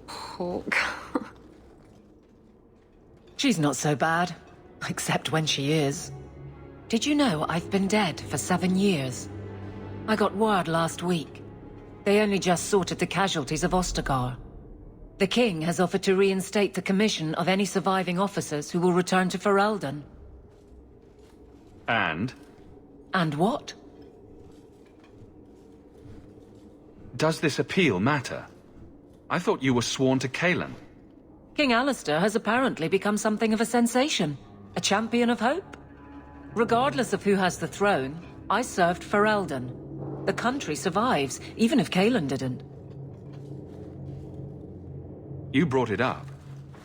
Hawk. She's not so bad. Except when she is. Did you know I've been dead for 7 years? I got word last week. They only just sorted the casualties of Ostagar. The king has offered to reinstate the commission of any surviving officers who will return to Ferelden. And? And what? Does this appeal matter? I thought you were sworn to Cailan. King Alistair has apparently become something of a sensation. A champion of hope. Regardless of who has the throne, I served Ferelden. The country survives, even if Cailan didn't. You brought it up.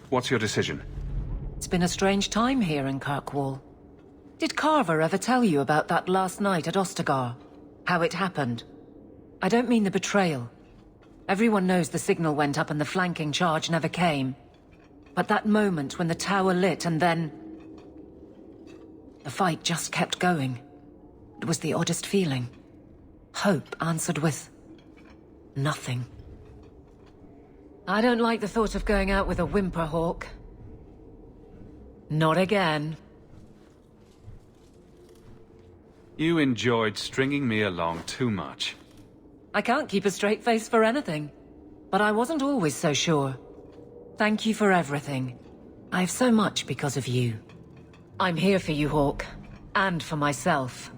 What's your decision? It's been a strange time here in Kirkwall. Did Carver ever tell you about that last night at Ostagar? How it happened? I don't mean the betrayal. Everyone knows the signal went up and the flanking charge never came. But that moment when the tower lit and then... the fight just kept going. It was the oddest feeling. Hope answered with... nothing. I don't like the thought of going out with a whimper, Hawk. Not again. You enjoyed stringing me along too much. I can't keep a straight face for anything. But I wasn't always so sure. Thank you for everything. I have so much because of you. I'm here for you, Hawk. And for myself.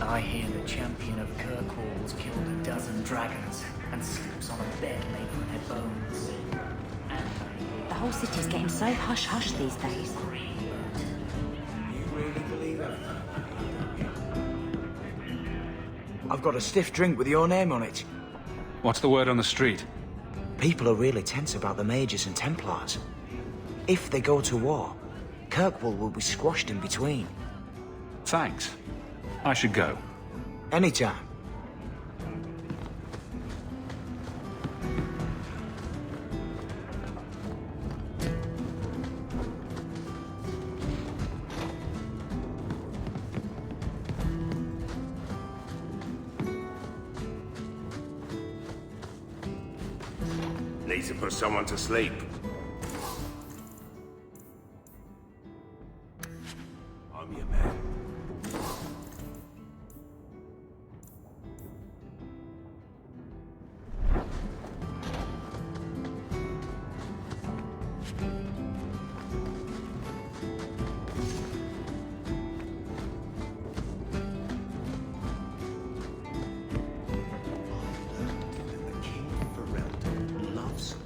I hear the champion of Kirkwall's killed a dozen dragons and sleeps on a bed made from their bones. The whole city's getting so hush-hush these days. I've got a stiff drink with your name on it. What's the word on the street? People are really tense about the Mages and Templars. If they go to war, Kirkwall will be squashed in between. Thanks. I should go. Anytime. Need to put someone to sleep. I'm your man.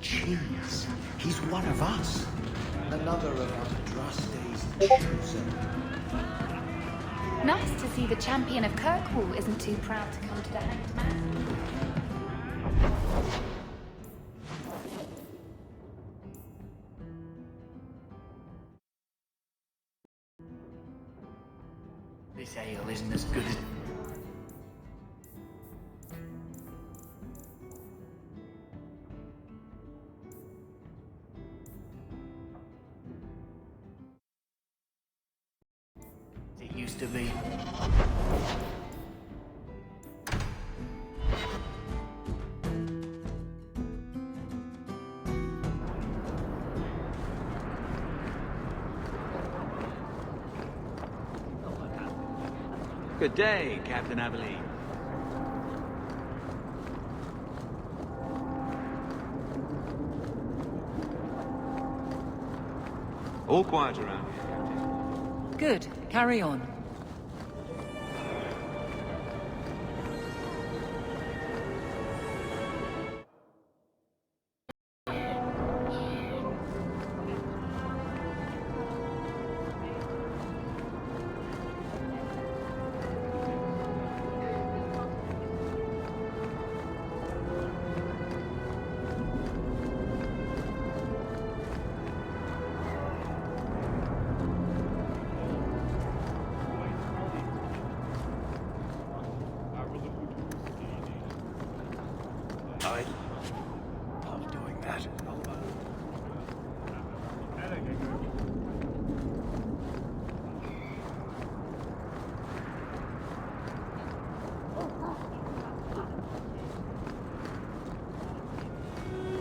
Cheese. He's one of us. Another of Andraste's chosen. Nice to see the champion of Kirkwall isn't too proud to come to the Hanged Man. This ale isn't as good as... it used to be. Good day, Captain Aveline. All quiet around here, Captain. Good. Carry on. I love doing that.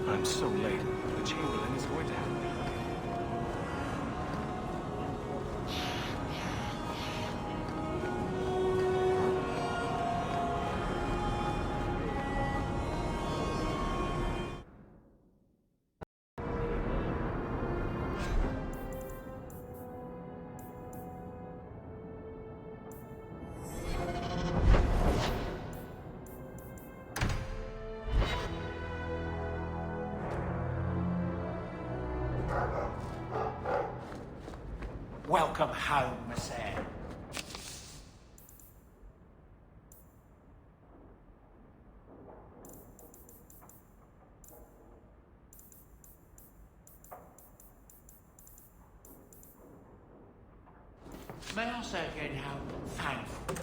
I'm so late. The Chamberlain is going to have me. Welcome home, Messere. May I say again how thankful